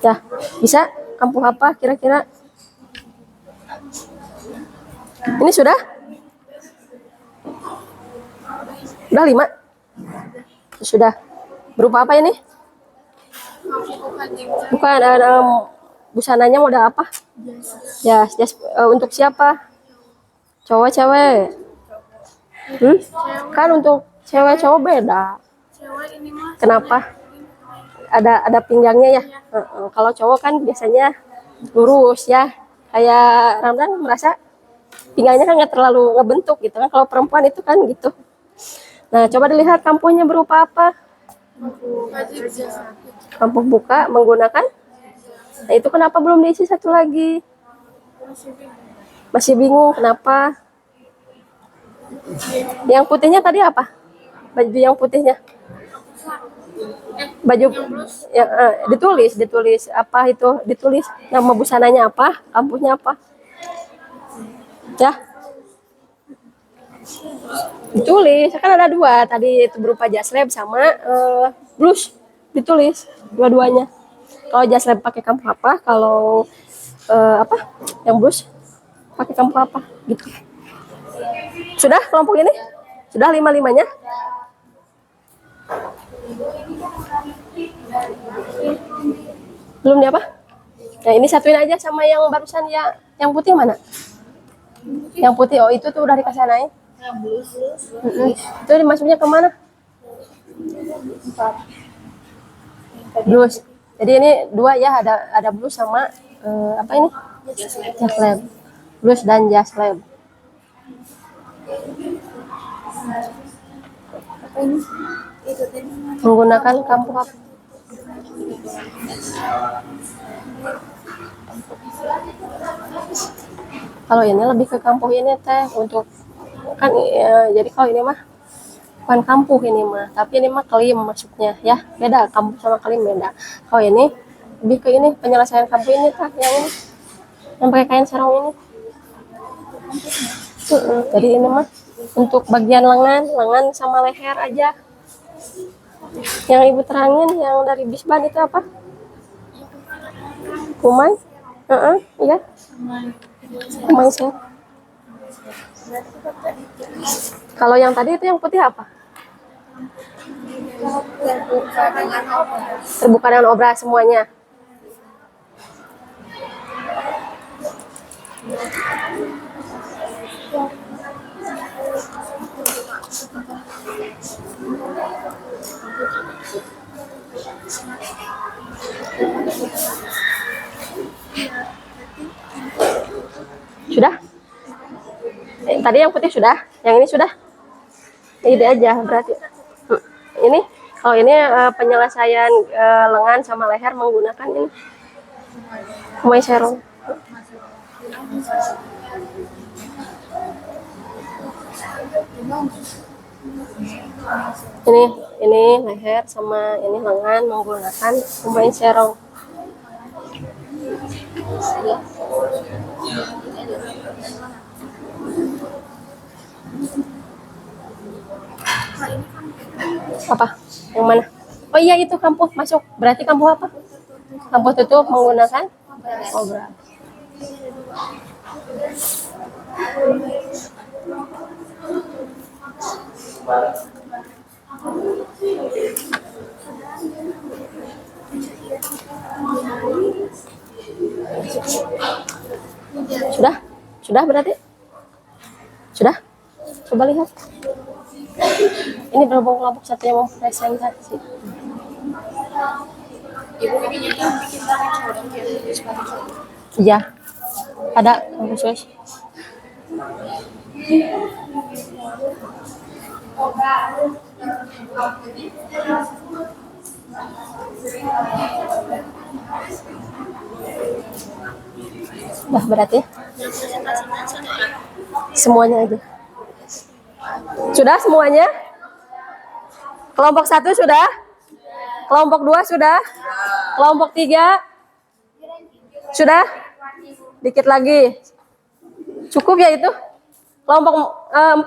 S1: Ya, bisa? Kampuh apa kira-kira? Ini sudah? Udah 5? Sudah. Berupa apa ini? Bukan, busananya model apa? Ya, untuk siapa? Cowok, cewek? Kan untuk cewek cowok beda. Kenapa? Ada pinggangnya ya. Kalau cowok kan biasanya lurus ya. Kayak Ramdan merasa pinggangnya kan nggak terlalu ngebentuk gitu kan. Kalau perempuan itu kan gitu. Nah, coba dilihat kampuhnya berupa apa? Kampuh buka menggunakan. Nah, itu kenapa belum diisi satu lagi? Masih bingung kenapa? Yang putihnya tadi apa? Baju yang putihnya? Baju yang ditulis apa itu? Ditulis nama busananya apa? Kampuhnya apa? Ya. Ditulis kan ada 2 tadi itu berupa jaslab sama blus, ditulis dua-duanya. Kalau jaslab pakai kampuh apa? Kalau apa? Yang blus pakai kampuh apa? Gitu. Sudah kelompok ini? Sudah 5-5-nya? Belum nih apa? Nah, ini satuin aja sama yang barusan ya. Yang putih mana? Yang putih, oh itu tuh udah dikasih naik. Itu dimasuknya ke mana? Blus. Jadi ini 2 ya, ada blus sama apa ini? Jaslab. Blus dan jaslab. Menggunakan kampuh apa? Kalau ini lebih ke kampuh ini teh untuk kan jadi kalau ini mah bukan kampuh ini mah, tapi ini mah kelim masuknya ya. Beda kampuh sama kelim beda. Kalau ini lebih ke ini penyelesaian kampuh ini teh yang ini. Yang pakai kain sarung ini. Jadi ini mah untuk bagian lengan sama leher aja. Yang ibu terangin yang dari Bisban itu apa? Kumai? Iya. Kumai sih. Kalau yang tadi itu yang putih apa? Terbuka dengan obras semuanya. Sudah? Tadi yang putih sudah, yang ini sudah. Ini aja berarti. Ini kalau ini penyelesaian lengan sama leher menggunakan ini kumai serong. Ini leher sama ini lengan menggunakan kumai serong. Apa? Yang mana? Oh iya itu kampuh masuk. Berarti kampuh apa? Kampuh tutup menggunakan obras. Sudah? Sudah berarti? Sudah? Coba lihat. Ini berhubung kelompok satu yang mempresentasi.
S3: Ibu bikin tangan corong ya, sepatu.
S1: Iya, ada khusus. Bah, berarti semuanya aja. Sudah semuanya? Kelompok 1 sudah? Kelompok 2 sudah? Kelompok 3? Sudah? Dikit lagi. Cukup ya itu? Kelompok 4?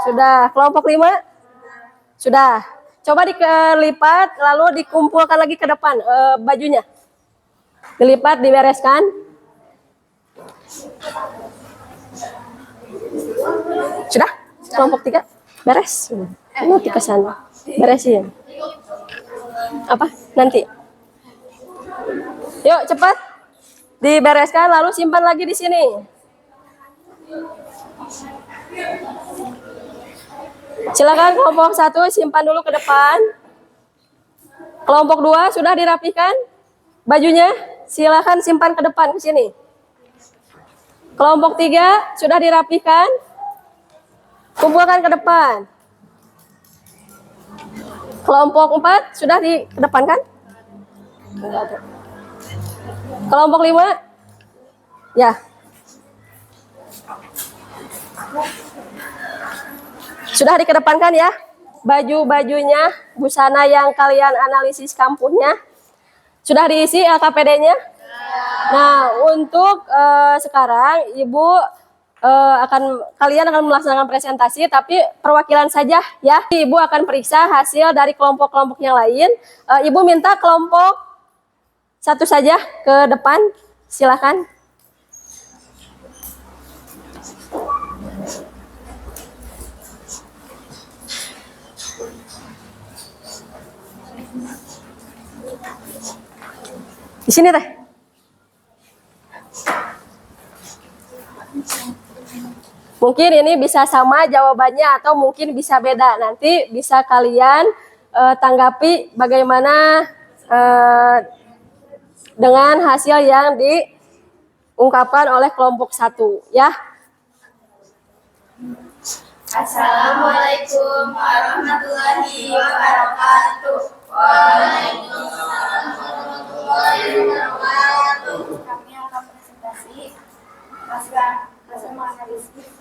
S1: Sudah. Kelompok 5? Sudah. Coba dilipat lalu dikumpulkan lagi ke depan bajunya. Dilipat, dibereskan. Sudah? Kelompok 3? Beres? Nanti ke sana. Beresin. Apa? Nanti. Yuk, cepat. Dibereskan lalu simpan lagi di sini. Silakan kelompok 1 simpan dulu ke depan. Kelompok 2 sudah dirapikan bajunya? Silakan simpan ke depan ke sini. Kelompok 3 sudah dirapikan? Kumpulkan ke depan. Kelompok 4 sudah dikedepankan? Kelompok 5? Ya. Sudah dikedepankan ya? Baju-bajunya, busana yang kalian analisis kampuhnya. Sudah diisi LKPD-nya? Nah, untuk sekarang Ibu kalian akan melaksanakan presentasi, tapi perwakilan saja ya. Ibu akan periksa hasil dari kelompok-kelompok yang lain. Ibu minta kelompok 1 saja ke depan, silakan. Di sini teh. Mungkin ini bisa sama jawabannya atau mungkin bisa beda. Nanti bisa kalian tanggapi bagaimana dengan hasil yang diungkapkan oleh kelompok 1 ya.
S3: Assalamualaikum warahmatullahi wabarakatuh. Waalaikumsalam warahmatullahi wabarakatuh. Kami akan presentasi hasil menganalisis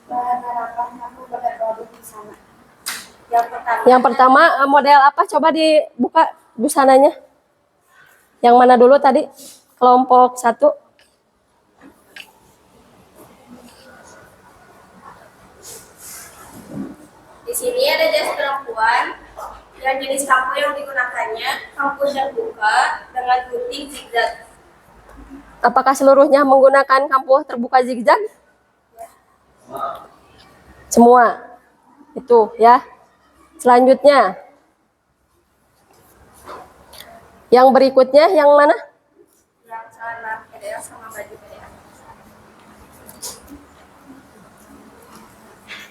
S3: bahan harapan aku pada produk di sana.
S1: Yang pertama model apa? Coba dibuka busananya. Yang mana dulu tadi? Kelompok 1.
S3: Di sini ada jas perempuan dan jenis kampu yang digunakannya kampu terbuka dengan gunting zigzag.
S1: Apakah seluruhnya menggunakan kampuh terbuka zigzag? Semua. Itu ya. Selanjutnya. Yang berikutnya yang mana?
S3: Yang celana PDL sama baju PDL.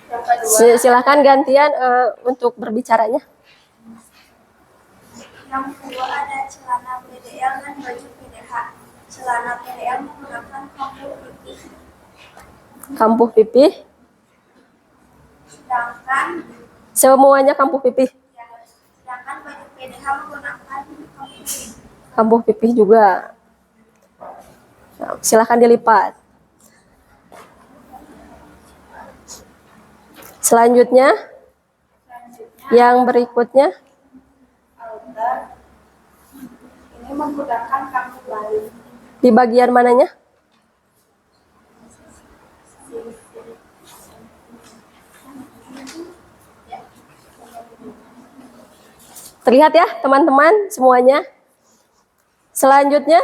S3: Yang kedua,
S1: Silakan gantian untuk berbicaranya.
S3: yang kedua ada celana PDL dan baju PDH. Celana PDL menggunakan kampu pipih,
S1: Kampuh pipih.
S3: sedangkan
S1: Semuanya kampuh pipih.
S3: baju PDH menggunakan kampu pipih.
S1: Kampuh pipih juga. Nah, silakan dilipat. Selanjutnya, yang berikutnya,
S3: Outer ini menggunakan kampu balik.
S1: di bagian mananya? Terlihat ya teman-teman semuanya. Selanjutnya,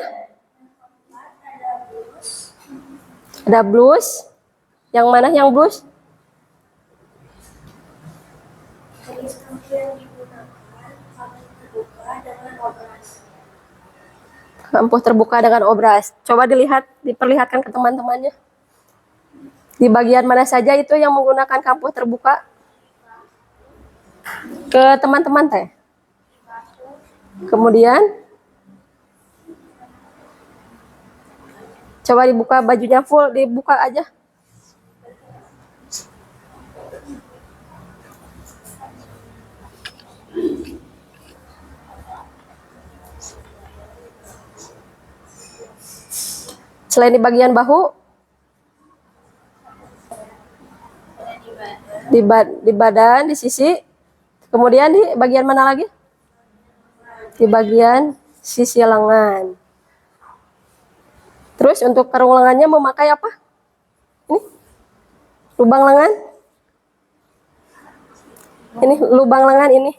S1: ada blus. Yang mana yang blus?
S3: Jenis kampu yang digunakan kampu terbuka dengan obras.
S1: Kampuh terbuka dengan obras. Coba diperlihatkan ke teman-temannya. Di bagian mana saja itu yang menggunakan kampuh terbuka? Ke teman-teman teh. Kemudian coba dibuka bajunya full, dibuka aja. Selain di bagian bahu, di badan, di sisi, kemudian di bagian mana lagi? Di bagian sisi lengan. Terus untuk karung lengannya memakai apa? Ini lubang lengan. Ini lubang lengan ini.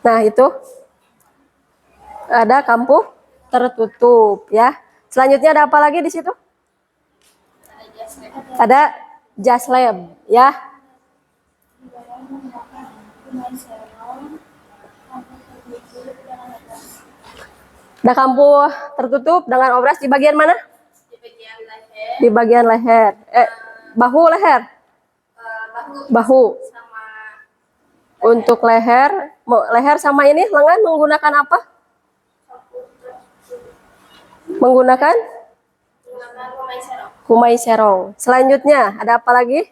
S1: Nah, itu ada kampuh tertutup ya. Selanjutnya ada apa lagi di situ? Ada jas lab ya. Ada kampuh tertutup dengan obras di bagian mana?
S3: Di bagian leher.
S1: Di bagian leher. Bahu, leher. Bahu.
S3: Sama
S1: Untuk leher sama ini lengan menggunakan apa? Menggunakan
S3: pemain serong.
S1: kumai serong. Selanjutnya ada apa lagi?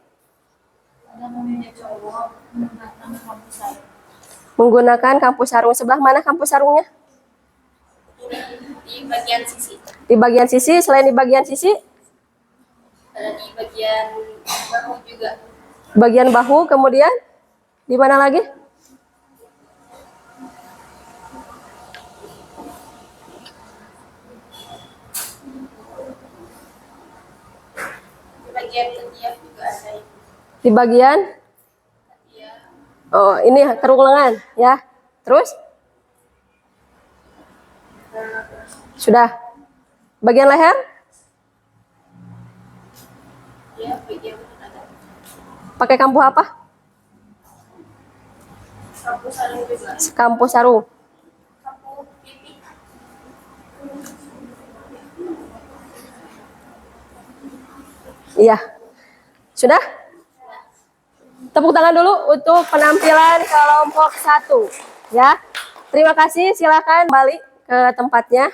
S3: Ada momennya cowok menggunakan kampus sarung.
S1: Menggunakan kampus sarung. Sebelah mana kampus sarungnya?
S3: Di bagian sisi.
S1: Di bagian sisi. Selain di bagian sisi,
S3: Ada di bagian bahu juga.
S1: bagian bahu. Kemudian di mana lagi?
S3: Di bagian ketiak juga ada itu.
S1: Di bagian, oh ini kerung lengan ya. Terus sudah. Bagian leher,
S3: Ya, bagian ada.
S1: pakai kampuh apa?
S3: Kampus sarung juga.
S1: Kampuh sarung.
S3: Kampus pipi.
S1: Iya. Sudah? Tepuk tangan dulu untuk penampilan kelompok 1 ya. Terima kasih, silakan balik ke tempatnya.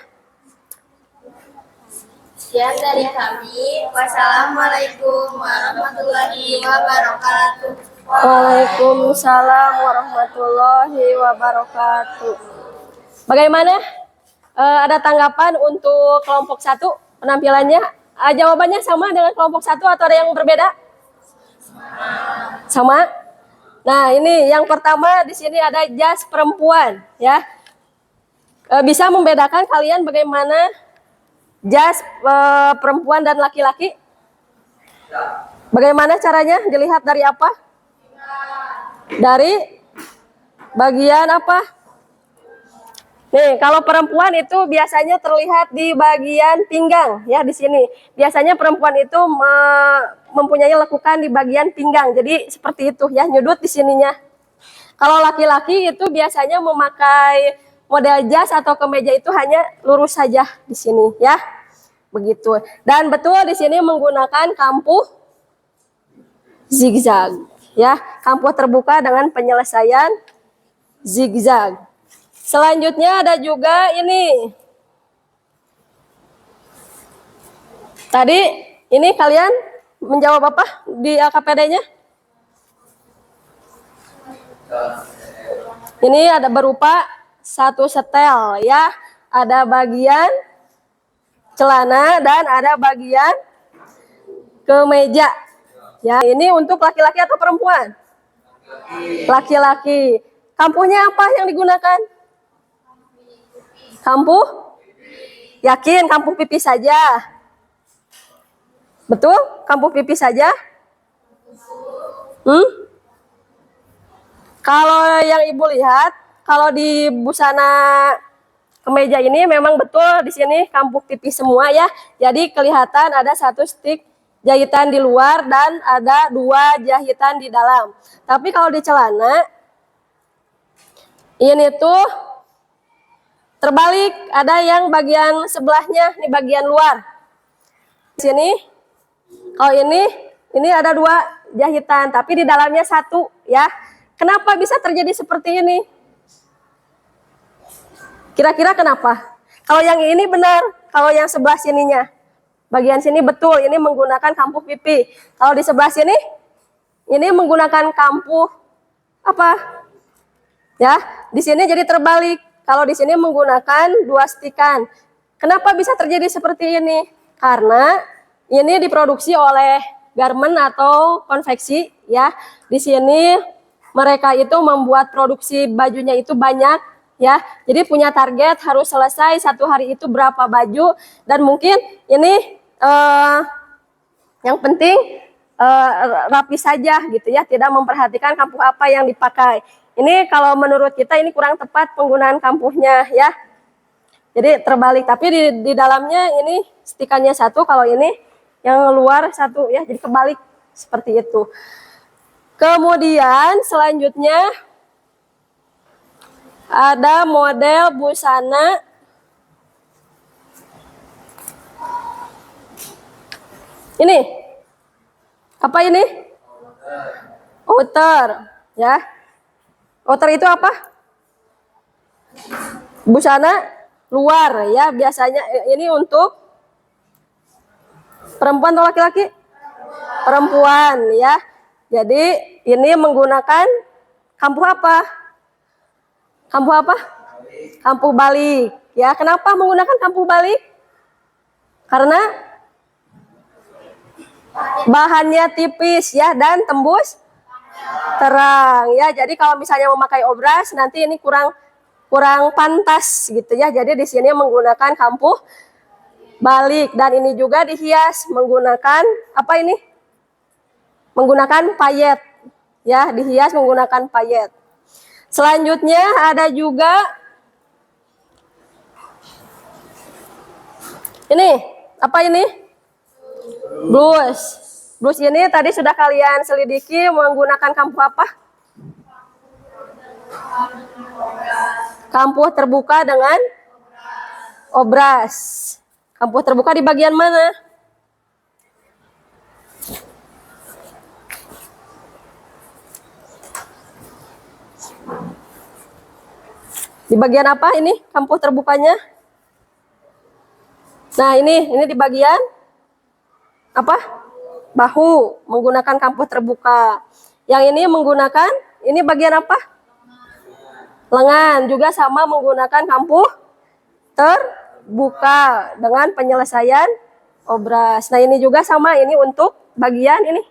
S3: Sekian dari kami. Wassalamualaikum warahmatullahi wabarakatuh.
S1: Waalaikumsalam warahmatullahi wabarakatuh. Bagaimana? Ada tanggapan untuk kelompok 1 penampilannya? Jawabannya sama dengan kelompok 1 atau ada yang berbeda? Sama. Nah, ini yang pertama di sini ada jas perempuan ya. Bisa membedakan kalian bagaimana jas perempuan dan laki-laki? Bagaimana caranya? Dilihat dari apa? Dari bagian apa? Nih, kalau perempuan itu biasanya terlihat di bagian pinggang ya di sini. Biasanya perempuan itu mempunyai lekukan di bagian pinggang. Jadi seperti itu ya, nyudut di sininya. Kalau laki-laki itu biasanya memakai model jas atau kemeja itu hanya lurus saja di sini ya. Begitu. Dan betul di sini menggunakan kampuh zigzag ya. Kampuh terbuka dengan penyelesaian zigzag. Selanjutnya ada juga ini. Tadi ini kalian menjawab apa di AKPD-nya? Ini ada berupa satu setel ya. Ada bagian celana dan ada bagian kemeja. Ya, ini untuk laki-laki atau perempuan? Laki-laki. Kampuhnya apa yang digunakan? Kampuh? Yakin kampuh pipi saja? Betul? Kampuh pipi saja? Kalau yang ibu lihat, kalau di busana kemeja ini memang betul di sini kampuh pipi semua ya. Jadi kelihatan ada satu stick jahitan di luar dan ada 2 jahitan di dalam. Tapi kalau di celana ini tuh terbalik, ada yang bagian sebelahnya di bagian luar. Di sini, kalau ini ada 2 jahitan, tapi di dalamnya 1 ya. Kenapa bisa terjadi seperti ini? Kira-kira kenapa? Kalau yang ini benar, kalau yang sebelah sininya, bagian sini betul, ini menggunakan kampuh pipi. Kalau di sebelah sini, ini menggunakan kampuh apa? Ya, di sini jadi terbalik. Kalau di sini menggunakan dua stikan. Kenapa bisa terjadi seperti ini? Karena ini diproduksi oleh garment atau konveksi, ya. Di sini mereka itu membuat produksi bajunya itu banyak, ya. Jadi punya target harus selesai satu hari itu berapa baju, dan mungkin ini yang penting rapi saja gitu ya, tidak memperhatikan kampuh apa yang dipakai. Ini kalau menurut kita ini kurang tepat penggunaan kampuhnya ya. Jadi terbalik, tapi di dalamnya ini stikannya satu, kalau ini yang luar satu ya, jadi kebalik seperti itu. Kemudian selanjutnya ada model busana ini. Apa ini? Outer ya. Outer itu apa? Busana luar ya, biasanya ini untuk perempuan atau laki-laki? Perempuan ya. Jadi ini menggunakan kampuh apa? Kampuh apa? Kampuh balik ya. Kenapa menggunakan kampuh balik? Karena bahannya tipis ya dan tembus terang ya. Jadi kalau misalnya memakai obras nanti ini kurang pantas gitu ya. Jadi di sini menggunakan kampuh balik, dan ini juga dihias menggunakan apa ini? Menggunakan payet ya, dihias menggunakan payet. Selanjutnya ada juga ini, apa ini? Blus. Blus ini tadi sudah kalian selidiki menggunakan kampuh apa? Kampuh terbuka dengan obras. Kampuh terbuka di bagian mana? Di bagian apa ini kampuh terbukanya? Nah, ini di bagian apa? Bahu, menggunakan kampuh terbuka. Yang ini menggunakan, ini bagian apa? Lengan, juga sama menggunakan kampuh terbuka dengan penyelesaian obras. Nah, ini juga sama, ini untuk bagian ini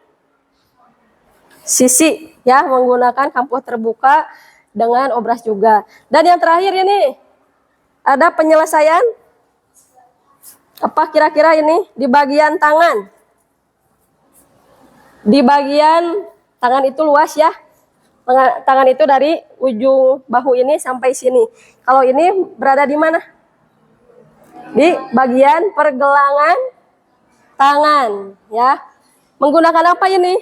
S1: sisi ya, menggunakan kampuh terbuka dengan obras juga. Dan yang terakhir ini ada penyelesaian apa kira-kira ini di bagian tangan. Di bagian tangan itu luas ya. Tangan itu dari ujung bahu ini sampai sini. Kalau ini berada di mana? Di bagian pergelangan tangan ya. Menggunakan apa ini?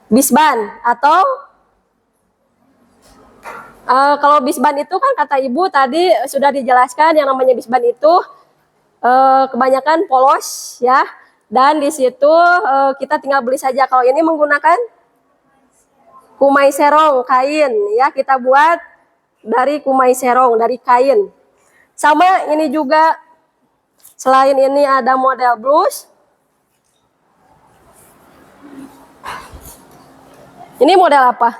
S1: Bisban atau kalau bisban itu kan kata ibu tadi sudah dijelaskan, yang namanya bisban itu kebanyakan polos ya, dan di situ kita tinggal beli saja. Kalau ini menggunakan kumai serong kain ya, kita buat dari kumai serong, dari kain. Sama ini juga, selain ini ada model blus. Ini model apa?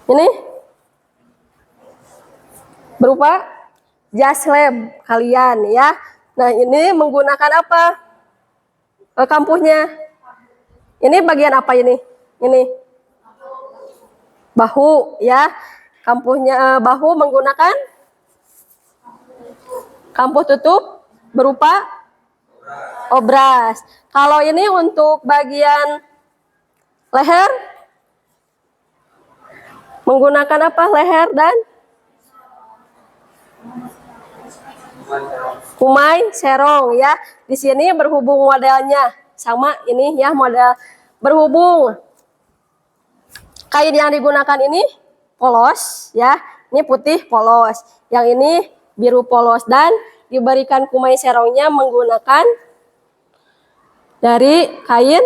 S1: Ini berupa jas lab kalian ya. Nah, ini menggunakan apa? Kampuhnya. Ini bagian apa ini? Ini bahu ya. Kampuhnya bahu menggunakan kampuh tutup berupa obras. Kalau ini untuk bagian leher menggunakan apa? Leher dan kumai serong ya. Di sini berhubung modelnya sama ini ya, model berhubung kain yang digunakan ini polos ya. Ini putih polos, yang ini biru polos, dan diberikan kumai serongnya menggunakan dari kain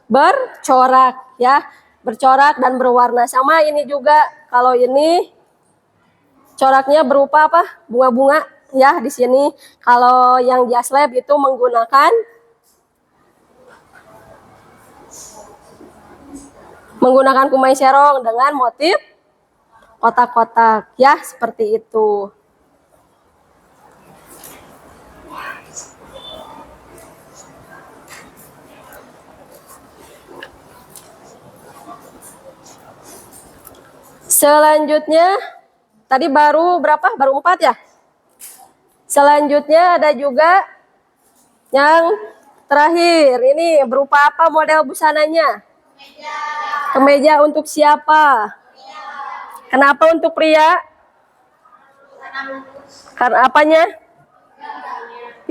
S1: bercorak ya. bercorak dan berwarna. Sama ini juga, kalau ini coraknya berupa apa? Bunga-bunga ya di sini. Kalau yang jas lab itu menggunakan kumai serong dengan motif kotak-kotak ya, seperti itu. Selanjutnya, tadi baru berapa? Baru 4 ya? Selanjutnya ada juga yang terakhir. Ini berupa apa model busananya? Kemeja untuk siapa? Kenapa untuk pria? Karena apanya?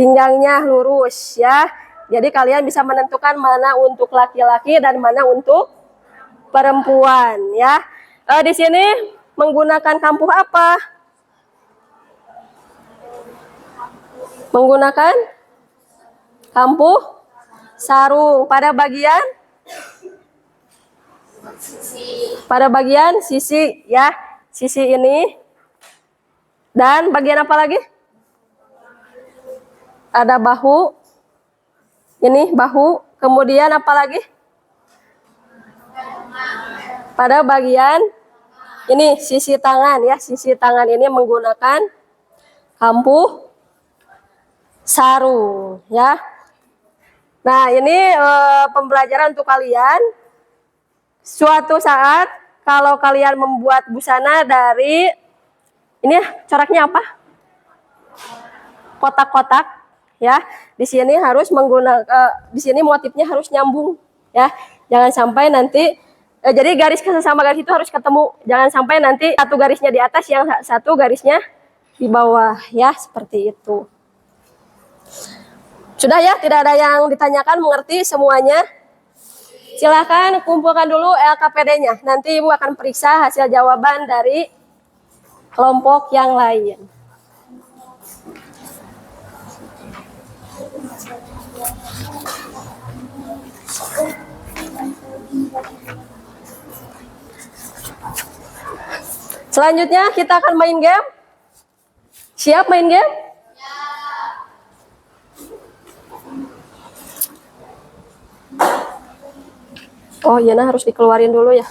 S1: Pinggangnya lurus ya. Jadi kalian bisa menentukan mana untuk laki-laki dan mana untuk perempuan ya. Di sini menggunakan kampuh apa? Menggunakan kampuh sarung pada bagian sisi ya, sisi ini. Dan bagian apa lagi? Ada bahu. Ini bahu. Kemudian apa lagi? Pada bagian ini sisi tangan ya, sisi tangan ini menggunakan kampuh sarung ya. Nah, ini pembelajaran untuk kalian. Suatu saat kalau kalian membuat busana dari ini coraknya apa? Kotak-kotak ya. Di sini harus menggunakan di sini motifnya harus nyambung ya. Jangan sampai nanti jadi garis sama garis itu harus ketemu. Jangan sampai nanti satu garisnya di atas, yang satu garisnya di bawah ya, seperti itu. Sudah ya, tidak ada yang ditanyakan, mengerti semuanya? Silahkan kumpulkan dulu LKPD-nya. Nanti Ibu akan periksa hasil jawaban dari kelompok yang lain. Selanjutnya kita akan main game. Siap main game? Oh iya, nah harus dikeluarin dulu ya.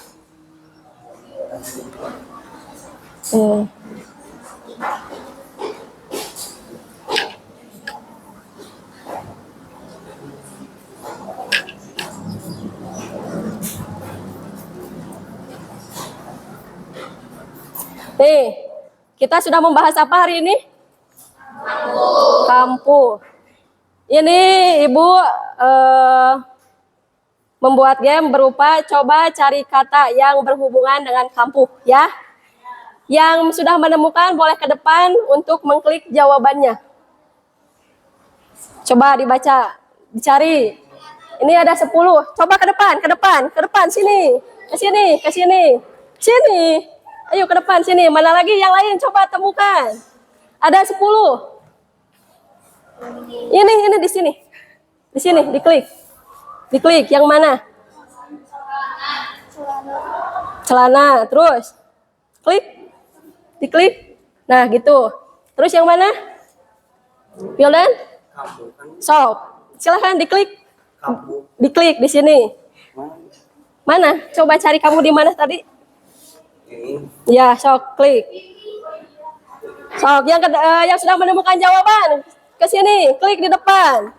S1: Nih, kita sudah membahas apa hari ini? Kampuh. Ini Ibu membuat game berupa coba cari kata yang berhubungan dengan kampuh ya. Yang sudah menemukan boleh ke depan untuk mengklik jawabannya. Coba dibaca, dicari. Ini ada 10. Coba ke depan, sini. Ke sini, ke sini. Sini. Ayo ke depan sini. Mana lagi yang lain, coba temukan. Ada 10. Ini di sini. Di sini, diklik. Diklik yang mana? Celana. Terus klik. Diklik. Nah, gitu. Terus yang mana? Wildan? Sok. Silahkan diklik. Diklik di sini. Mana? Coba cari kamu di mana tadi? Ya, sok klik. Sok yang sudah menemukan jawaban ke sini, klik di depan.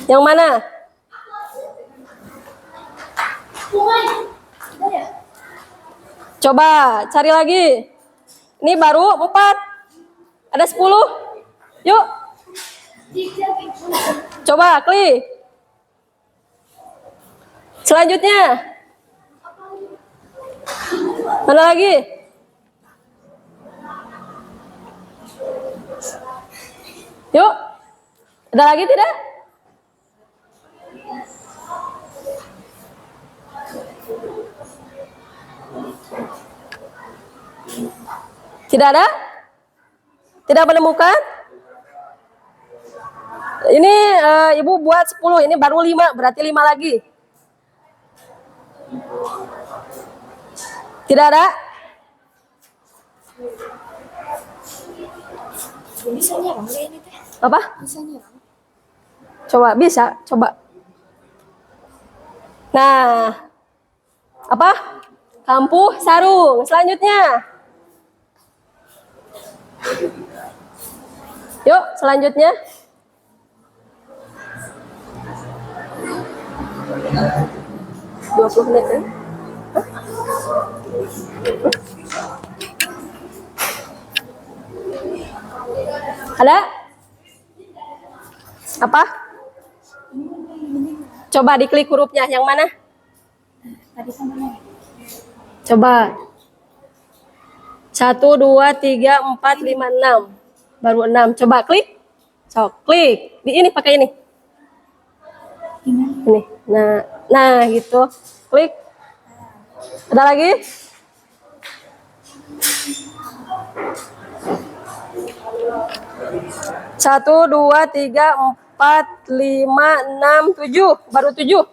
S1: Yang mana? Coba cari lagi. Ini baru 4. Ada 10. Yuk. Coba klik. Selanjutnya. Mana lagi? Yuk. Ada lagi tidak? Tidak ada? Tidak menemukan? Ini Ibu buat 10, ini baru 5, berarti 5 lagi. Tidak ada?
S3: Bisa nyerang nggak ini teh?
S1: Apa?
S3: Bisa nyerang.
S1: Coba, bisa, coba. Nah, apa? Kampuh sarung. Selanjutnya. Yuk, selanjutnya. Dua 20 menit kan? Ada? Apa? Coba diklik hurufnya yang mana?
S3: Tadi sama mana?
S1: Coba. 1, 2, 3, 4, 5, 6. Baru 6. Coba klik. So, klik. Di ini pakai ini. Ini. Nah gitu. Klik. Ada lagi? Satu, 2, 3, 4, 5, 6, 7. Baru 7.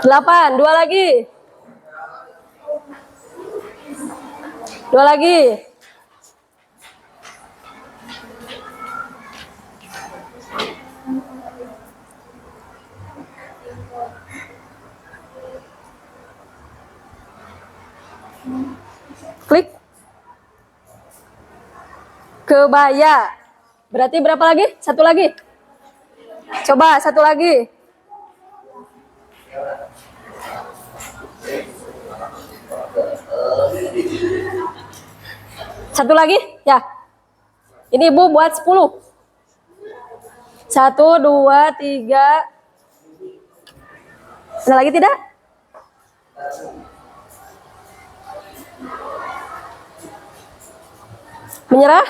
S1: Delapan, 2 lagi. 2 lagi. Klik. Kebaya. Berarti berapa lagi? 1 lagi. Coba 1 lagi. Satu lagi, ya. Ini Ibu buat 10. 1, 2, 3. Ada lagi tidak? Menyerah?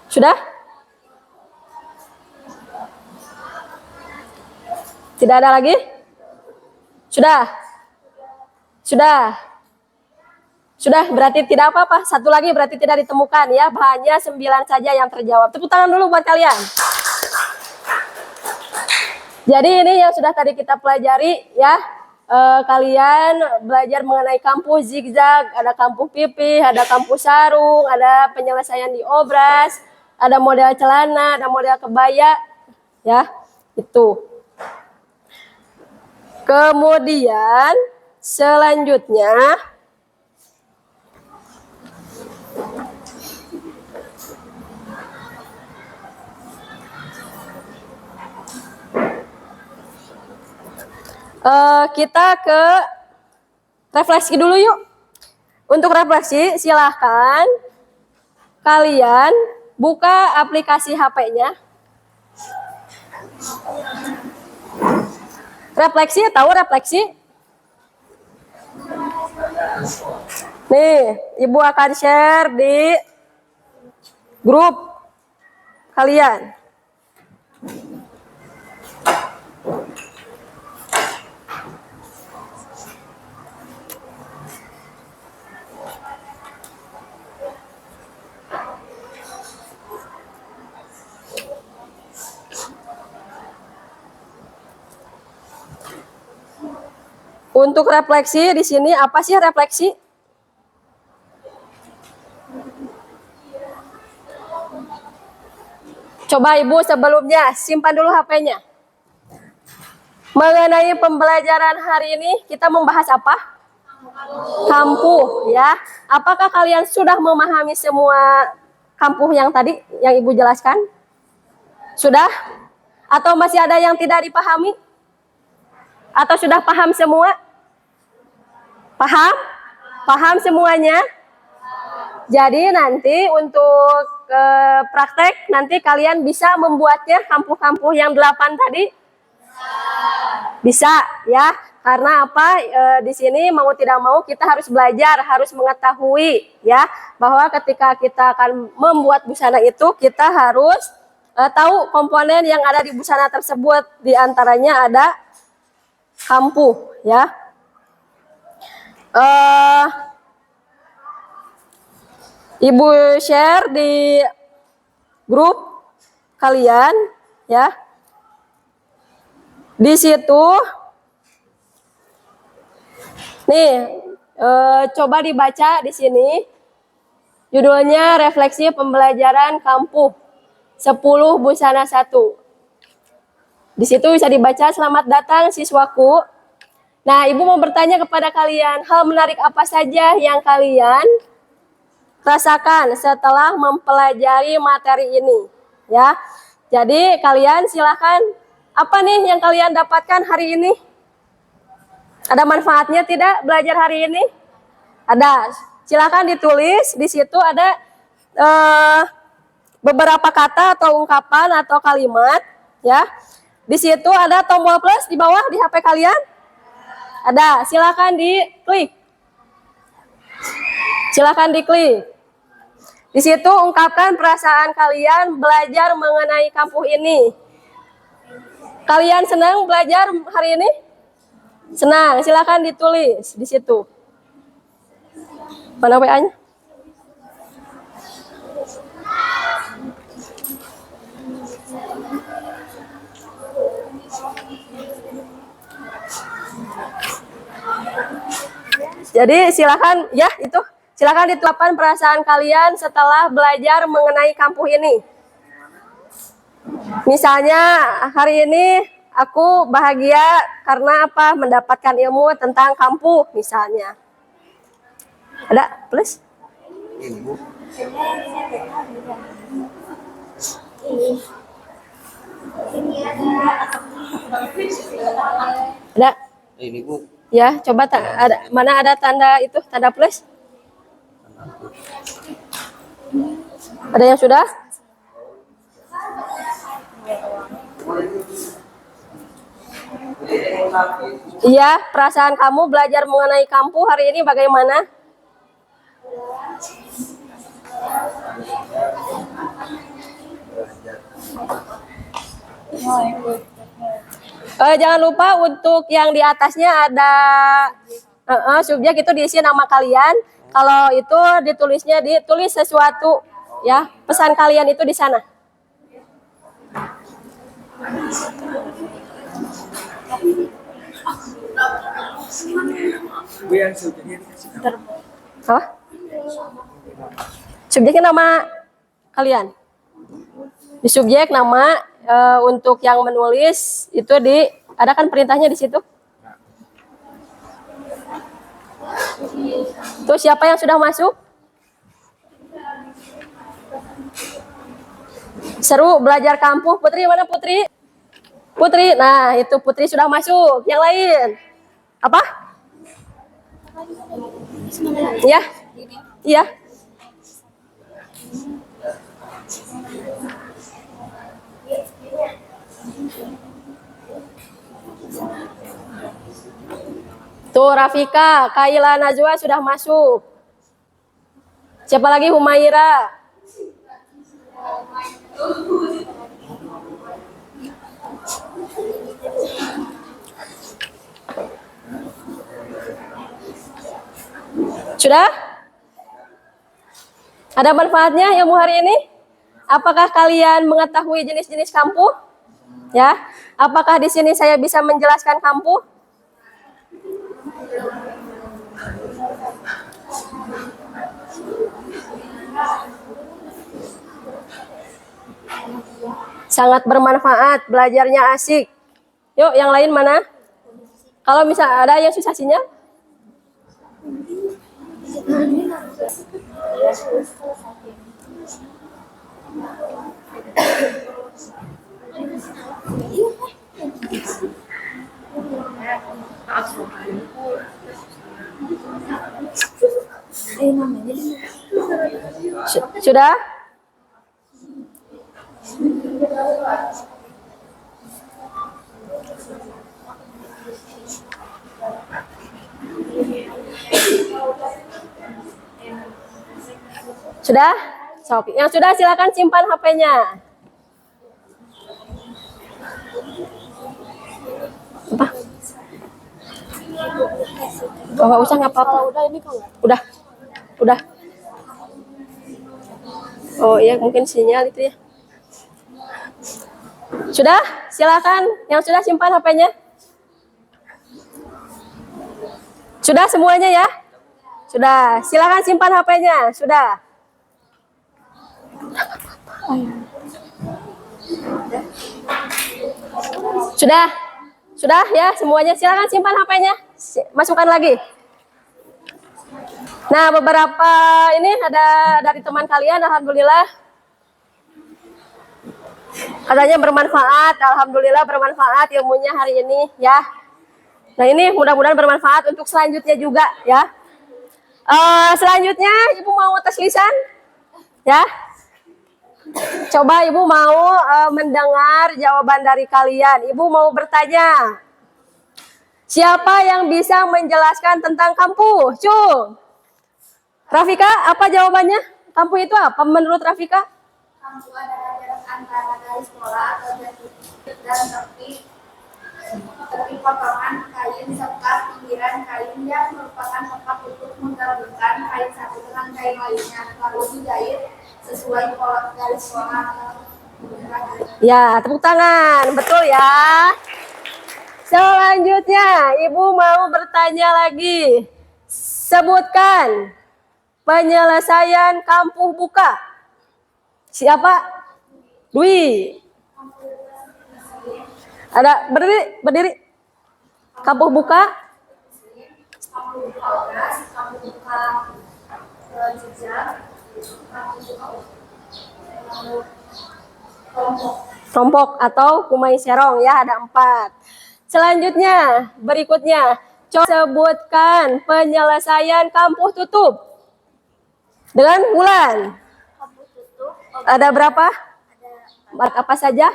S1: Sudah? Tidak ada lagi? Sudah? Sudah, berarti tidak apa-apa. 1 lagi berarti tidak ditemukan ya. Hanya 9 saja yang terjawab. Tepuk tangan dulu buat kalian. Jadi ini yang sudah tadi kita pelajari ya. Kalian belajar mengenai kampuh zigzag, ada kampuh pipih, ada kampuh sarung, ada penyelesaian di obras, ada model celana, ada model kebaya ya. Itu. Kemudian selanjutnya kita ke refleksi dulu yuk. Untuk refleksi silahkan kalian buka aplikasi HP-nya. Refleksi, tahu refleksi? Nih, Ibu akan share di grup kalian. Untuk refleksi di sini apa sih refleksi? Coba Ibu sebelumnya simpan dulu HP-nya. Mengenai pembelajaran hari ini kita membahas apa? Kampuh ya. Apakah kalian sudah memahami semua kampuh yang tadi yang Ibu jelaskan? Sudah? Atau masih ada yang tidak dipahami? Atau sudah paham semua? Paham? Paham semuanya? Jadi nanti untuk praktek nanti kalian bisa membuatnya kampuh-kampuh yang 8 tadi? Bisa ya. Karena apa? Di sini mau tidak mau kita harus belajar, harus mengetahui ya bahwa ketika kita akan membuat busana itu kita harus tahu komponen yang ada di busana tersebut. Di antaranya ada kampuh, ya. Ibu share di grup kalian, ya. Di situ, nih, coba dibaca di sini. Judulnya Refleksi Pembelajaran Kampuh 10 Busana 1. Di situ bisa dibaca, selamat datang siswaku. Nah, Ibu mau bertanya kepada kalian, hal menarik apa saja yang kalian rasakan setelah mempelajari materi ini, ya. Jadi kalian silahkan, apa nih yang kalian dapatkan hari ini? Ada manfaatnya tidak belajar hari ini? Ada. Silahkan ditulis. Di situ ada beberapa kata atau ungkapan atau kalimat, ya. Di situ ada tombol plus di bawah di HP kalian. Ada. Silahkan diklik. Silahkan diklik. Di situ ungkapkan perasaan kalian belajar mengenai kampuh ini. Kalian senang belajar hari ini? Senang. Silahkan ditulis di situ. Mana WA-nya? Jadi silakan ya, itu silakan dituapkan perasaan kalian setelah belajar mengenai kampuh ini. Misalnya hari ini aku bahagia karena apa? Mendapatkan ilmu tentang kampuh misalnya. Ada plus? Ada?
S4: Ini Bu.
S1: Ya, coba ada mana ada tanda itu, tanda plus? Ada yang sudah? Iya, perasaan kamu belajar mengenai kampuh hari ini bagaimana? Jangan lupa untuk yang di atasnya ada subjek, itu diisi nama kalian. Kalau itu ditulis sesuatu, ya, pesan kalian itu di sana. Apa? Subjeknya nama kalian. Di subjek nama, untuk yang menulis itu ada kan perintahnya di situ. Tuh, siapa yang sudah masuk? Seru belajar kampuh. Putri mana Putri? Putri, nah itu Putri sudah masuk. Yang lain apa? Iya, iya. Tuh Rafika, Kaila, Najwa sudah masuk. Siapa lagi? Humaira. Sudah? Ada manfaatnya ilmu hari ini? Apakah kalian mengetahui jenis-jenis kampuh? Ya. Apakah di sini saya bisa menjelaskan kampuh? Sangat bermanfaat, belajarnya asik. Yuk, yang lain mana? Kalau misal ada yang susah sinyal? Sudah? Sudah? Sok. Yang sudah silakan simpan HP-nya. Oh, nggak usah, nggak apa-apa. Udah ini kok. Udah. Oh iya, mungkin sinyal itu ya. Sudah, silakan. Yang sudah simpan HP-nya. Sudah semuanya ya? Sudah, silakan simpan HP-nya. Sudah. Sudah ya semuanya. Silakan simpan HP-nya. Masukkan lagi. Nah, beberapa ini ada dari teman kalian, alhamdulillah. Katanya bermanfaat, alhamdulillah bermanfaat ilmunya hari ini ya. Nah, ini mudah-mudahan bermanfaat untuk selanjutnya juga ya. Selanjutnya Ibu mau tes lisan ya. Coba Ibu mau mendengar jawaban dari kalian. Ibu mau bertanya. Siapa yang bisa menjelaskan tentang kampuh? Cung. Rafika, apa jawabannya? Kampuh itu apa menurut Rafika?
S3: Kampuh adalah jarak antara garis pola atau titik dan tepi potongan kain serta pinggiran kain yang merupakan tempat untuk menggabungkan kain satu dengan kain lainnya, lalu dijahit sesuai garis pola atau
S1: Ya, tepuk tangan. Betul ya. Selanjutnya, Ibu mau bertanya lagi. Sebutkan penyelesaian kampuh buka. Siapa? Dwi. Ada berdiri. Kampuh buka.
S3: kampuh buka obras, kampuh buka jejak, kampuh buka
S1: Rompok atau kumai serong ya, ada 4. Selanjutnya, berikutnya, coba sebutkan penyelesaian kampuh tutup dengan bulan.
S3: kampuh tutup,
S1: Ada berapa?
S3: ada
S1: Apa saja?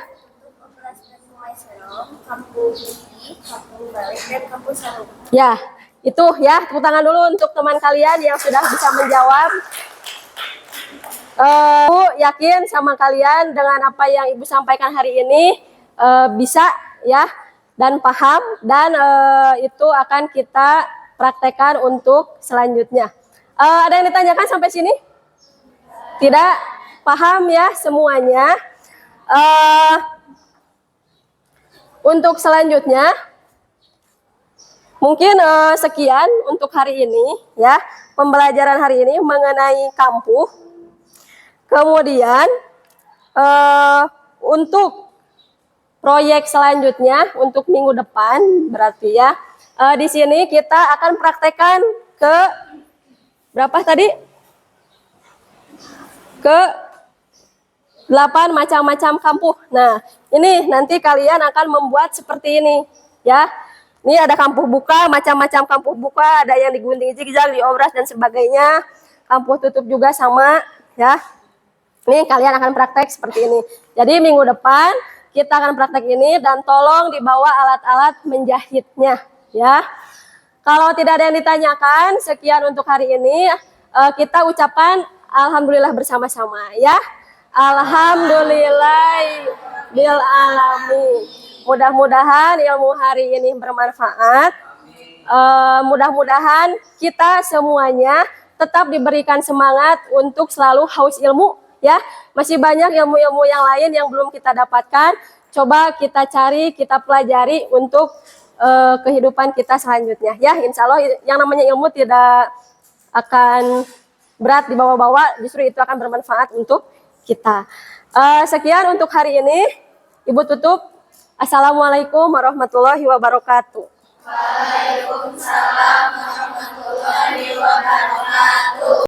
S3: obras dan mulai serong, kampuh putih, kampuh balik, dan kampuh sarung.
S1: Ya, itu ya. Tepuk tangan dulu untuk teman kalian yang sudah bisa menjawab. Ibu yakin sama kalian dengan apa yang Ibu sampaikan hari ini bisa ya dan paham dan itu akan kita praktekkan untuk selanjutnya. Ada yang ditanyakan sampai sini? Tidak? Paham ya semuanya? Untuk selanjutnya mungkin sekian untuk hari ini ya, pembelajaran hari ini mengenai kampuh. Kemudian untuk proyek selanjutnya untuk minggu depan berarti ya di sini kita akan praktekkan ke berapa tadi? Ke 8 macam-macam kampuh. Nah, ini nanti kalian akan membuat seperti ini ya. Ini ada kampuh buka, macam-macam kampuh buka, ada yang digunting zigzag, diobras dan sebagainya. Kampuh tutup juga sama ya. Nih kalian akan praktek seperti ini. Jadi minggu depan kita akan praktek ini dan tolong dibawa alat-alat menjahitnya ya. Kalau tidak ada yang ditanyakan, sekian untuk hari ini. Kita ucapkan alhamdulillah bersama-sama ya. Alhamdulillah bil alamin. Mudah-mudahan ilmu hari ini bermanfaat. Mudah-mudahan kita semuanya tetap diberikan semangat untuk selalu haus ilmu. Ya, masih banyak ilmu-ilmu yang lain yang belum kita dapatkan. Coba kita cari, kita pelajari untuk kehidupan kita selanjutnya. Ya, insya Allah yang namanya ilmu tidak akan berat dibawa-bawa, justru itu akan bermanfaat untuk kita. Sekian untuk hari ini. Ibu tutup. Assalamualaikum warahmatullahi wabarakatuh.
S3: Waalaikumsalam.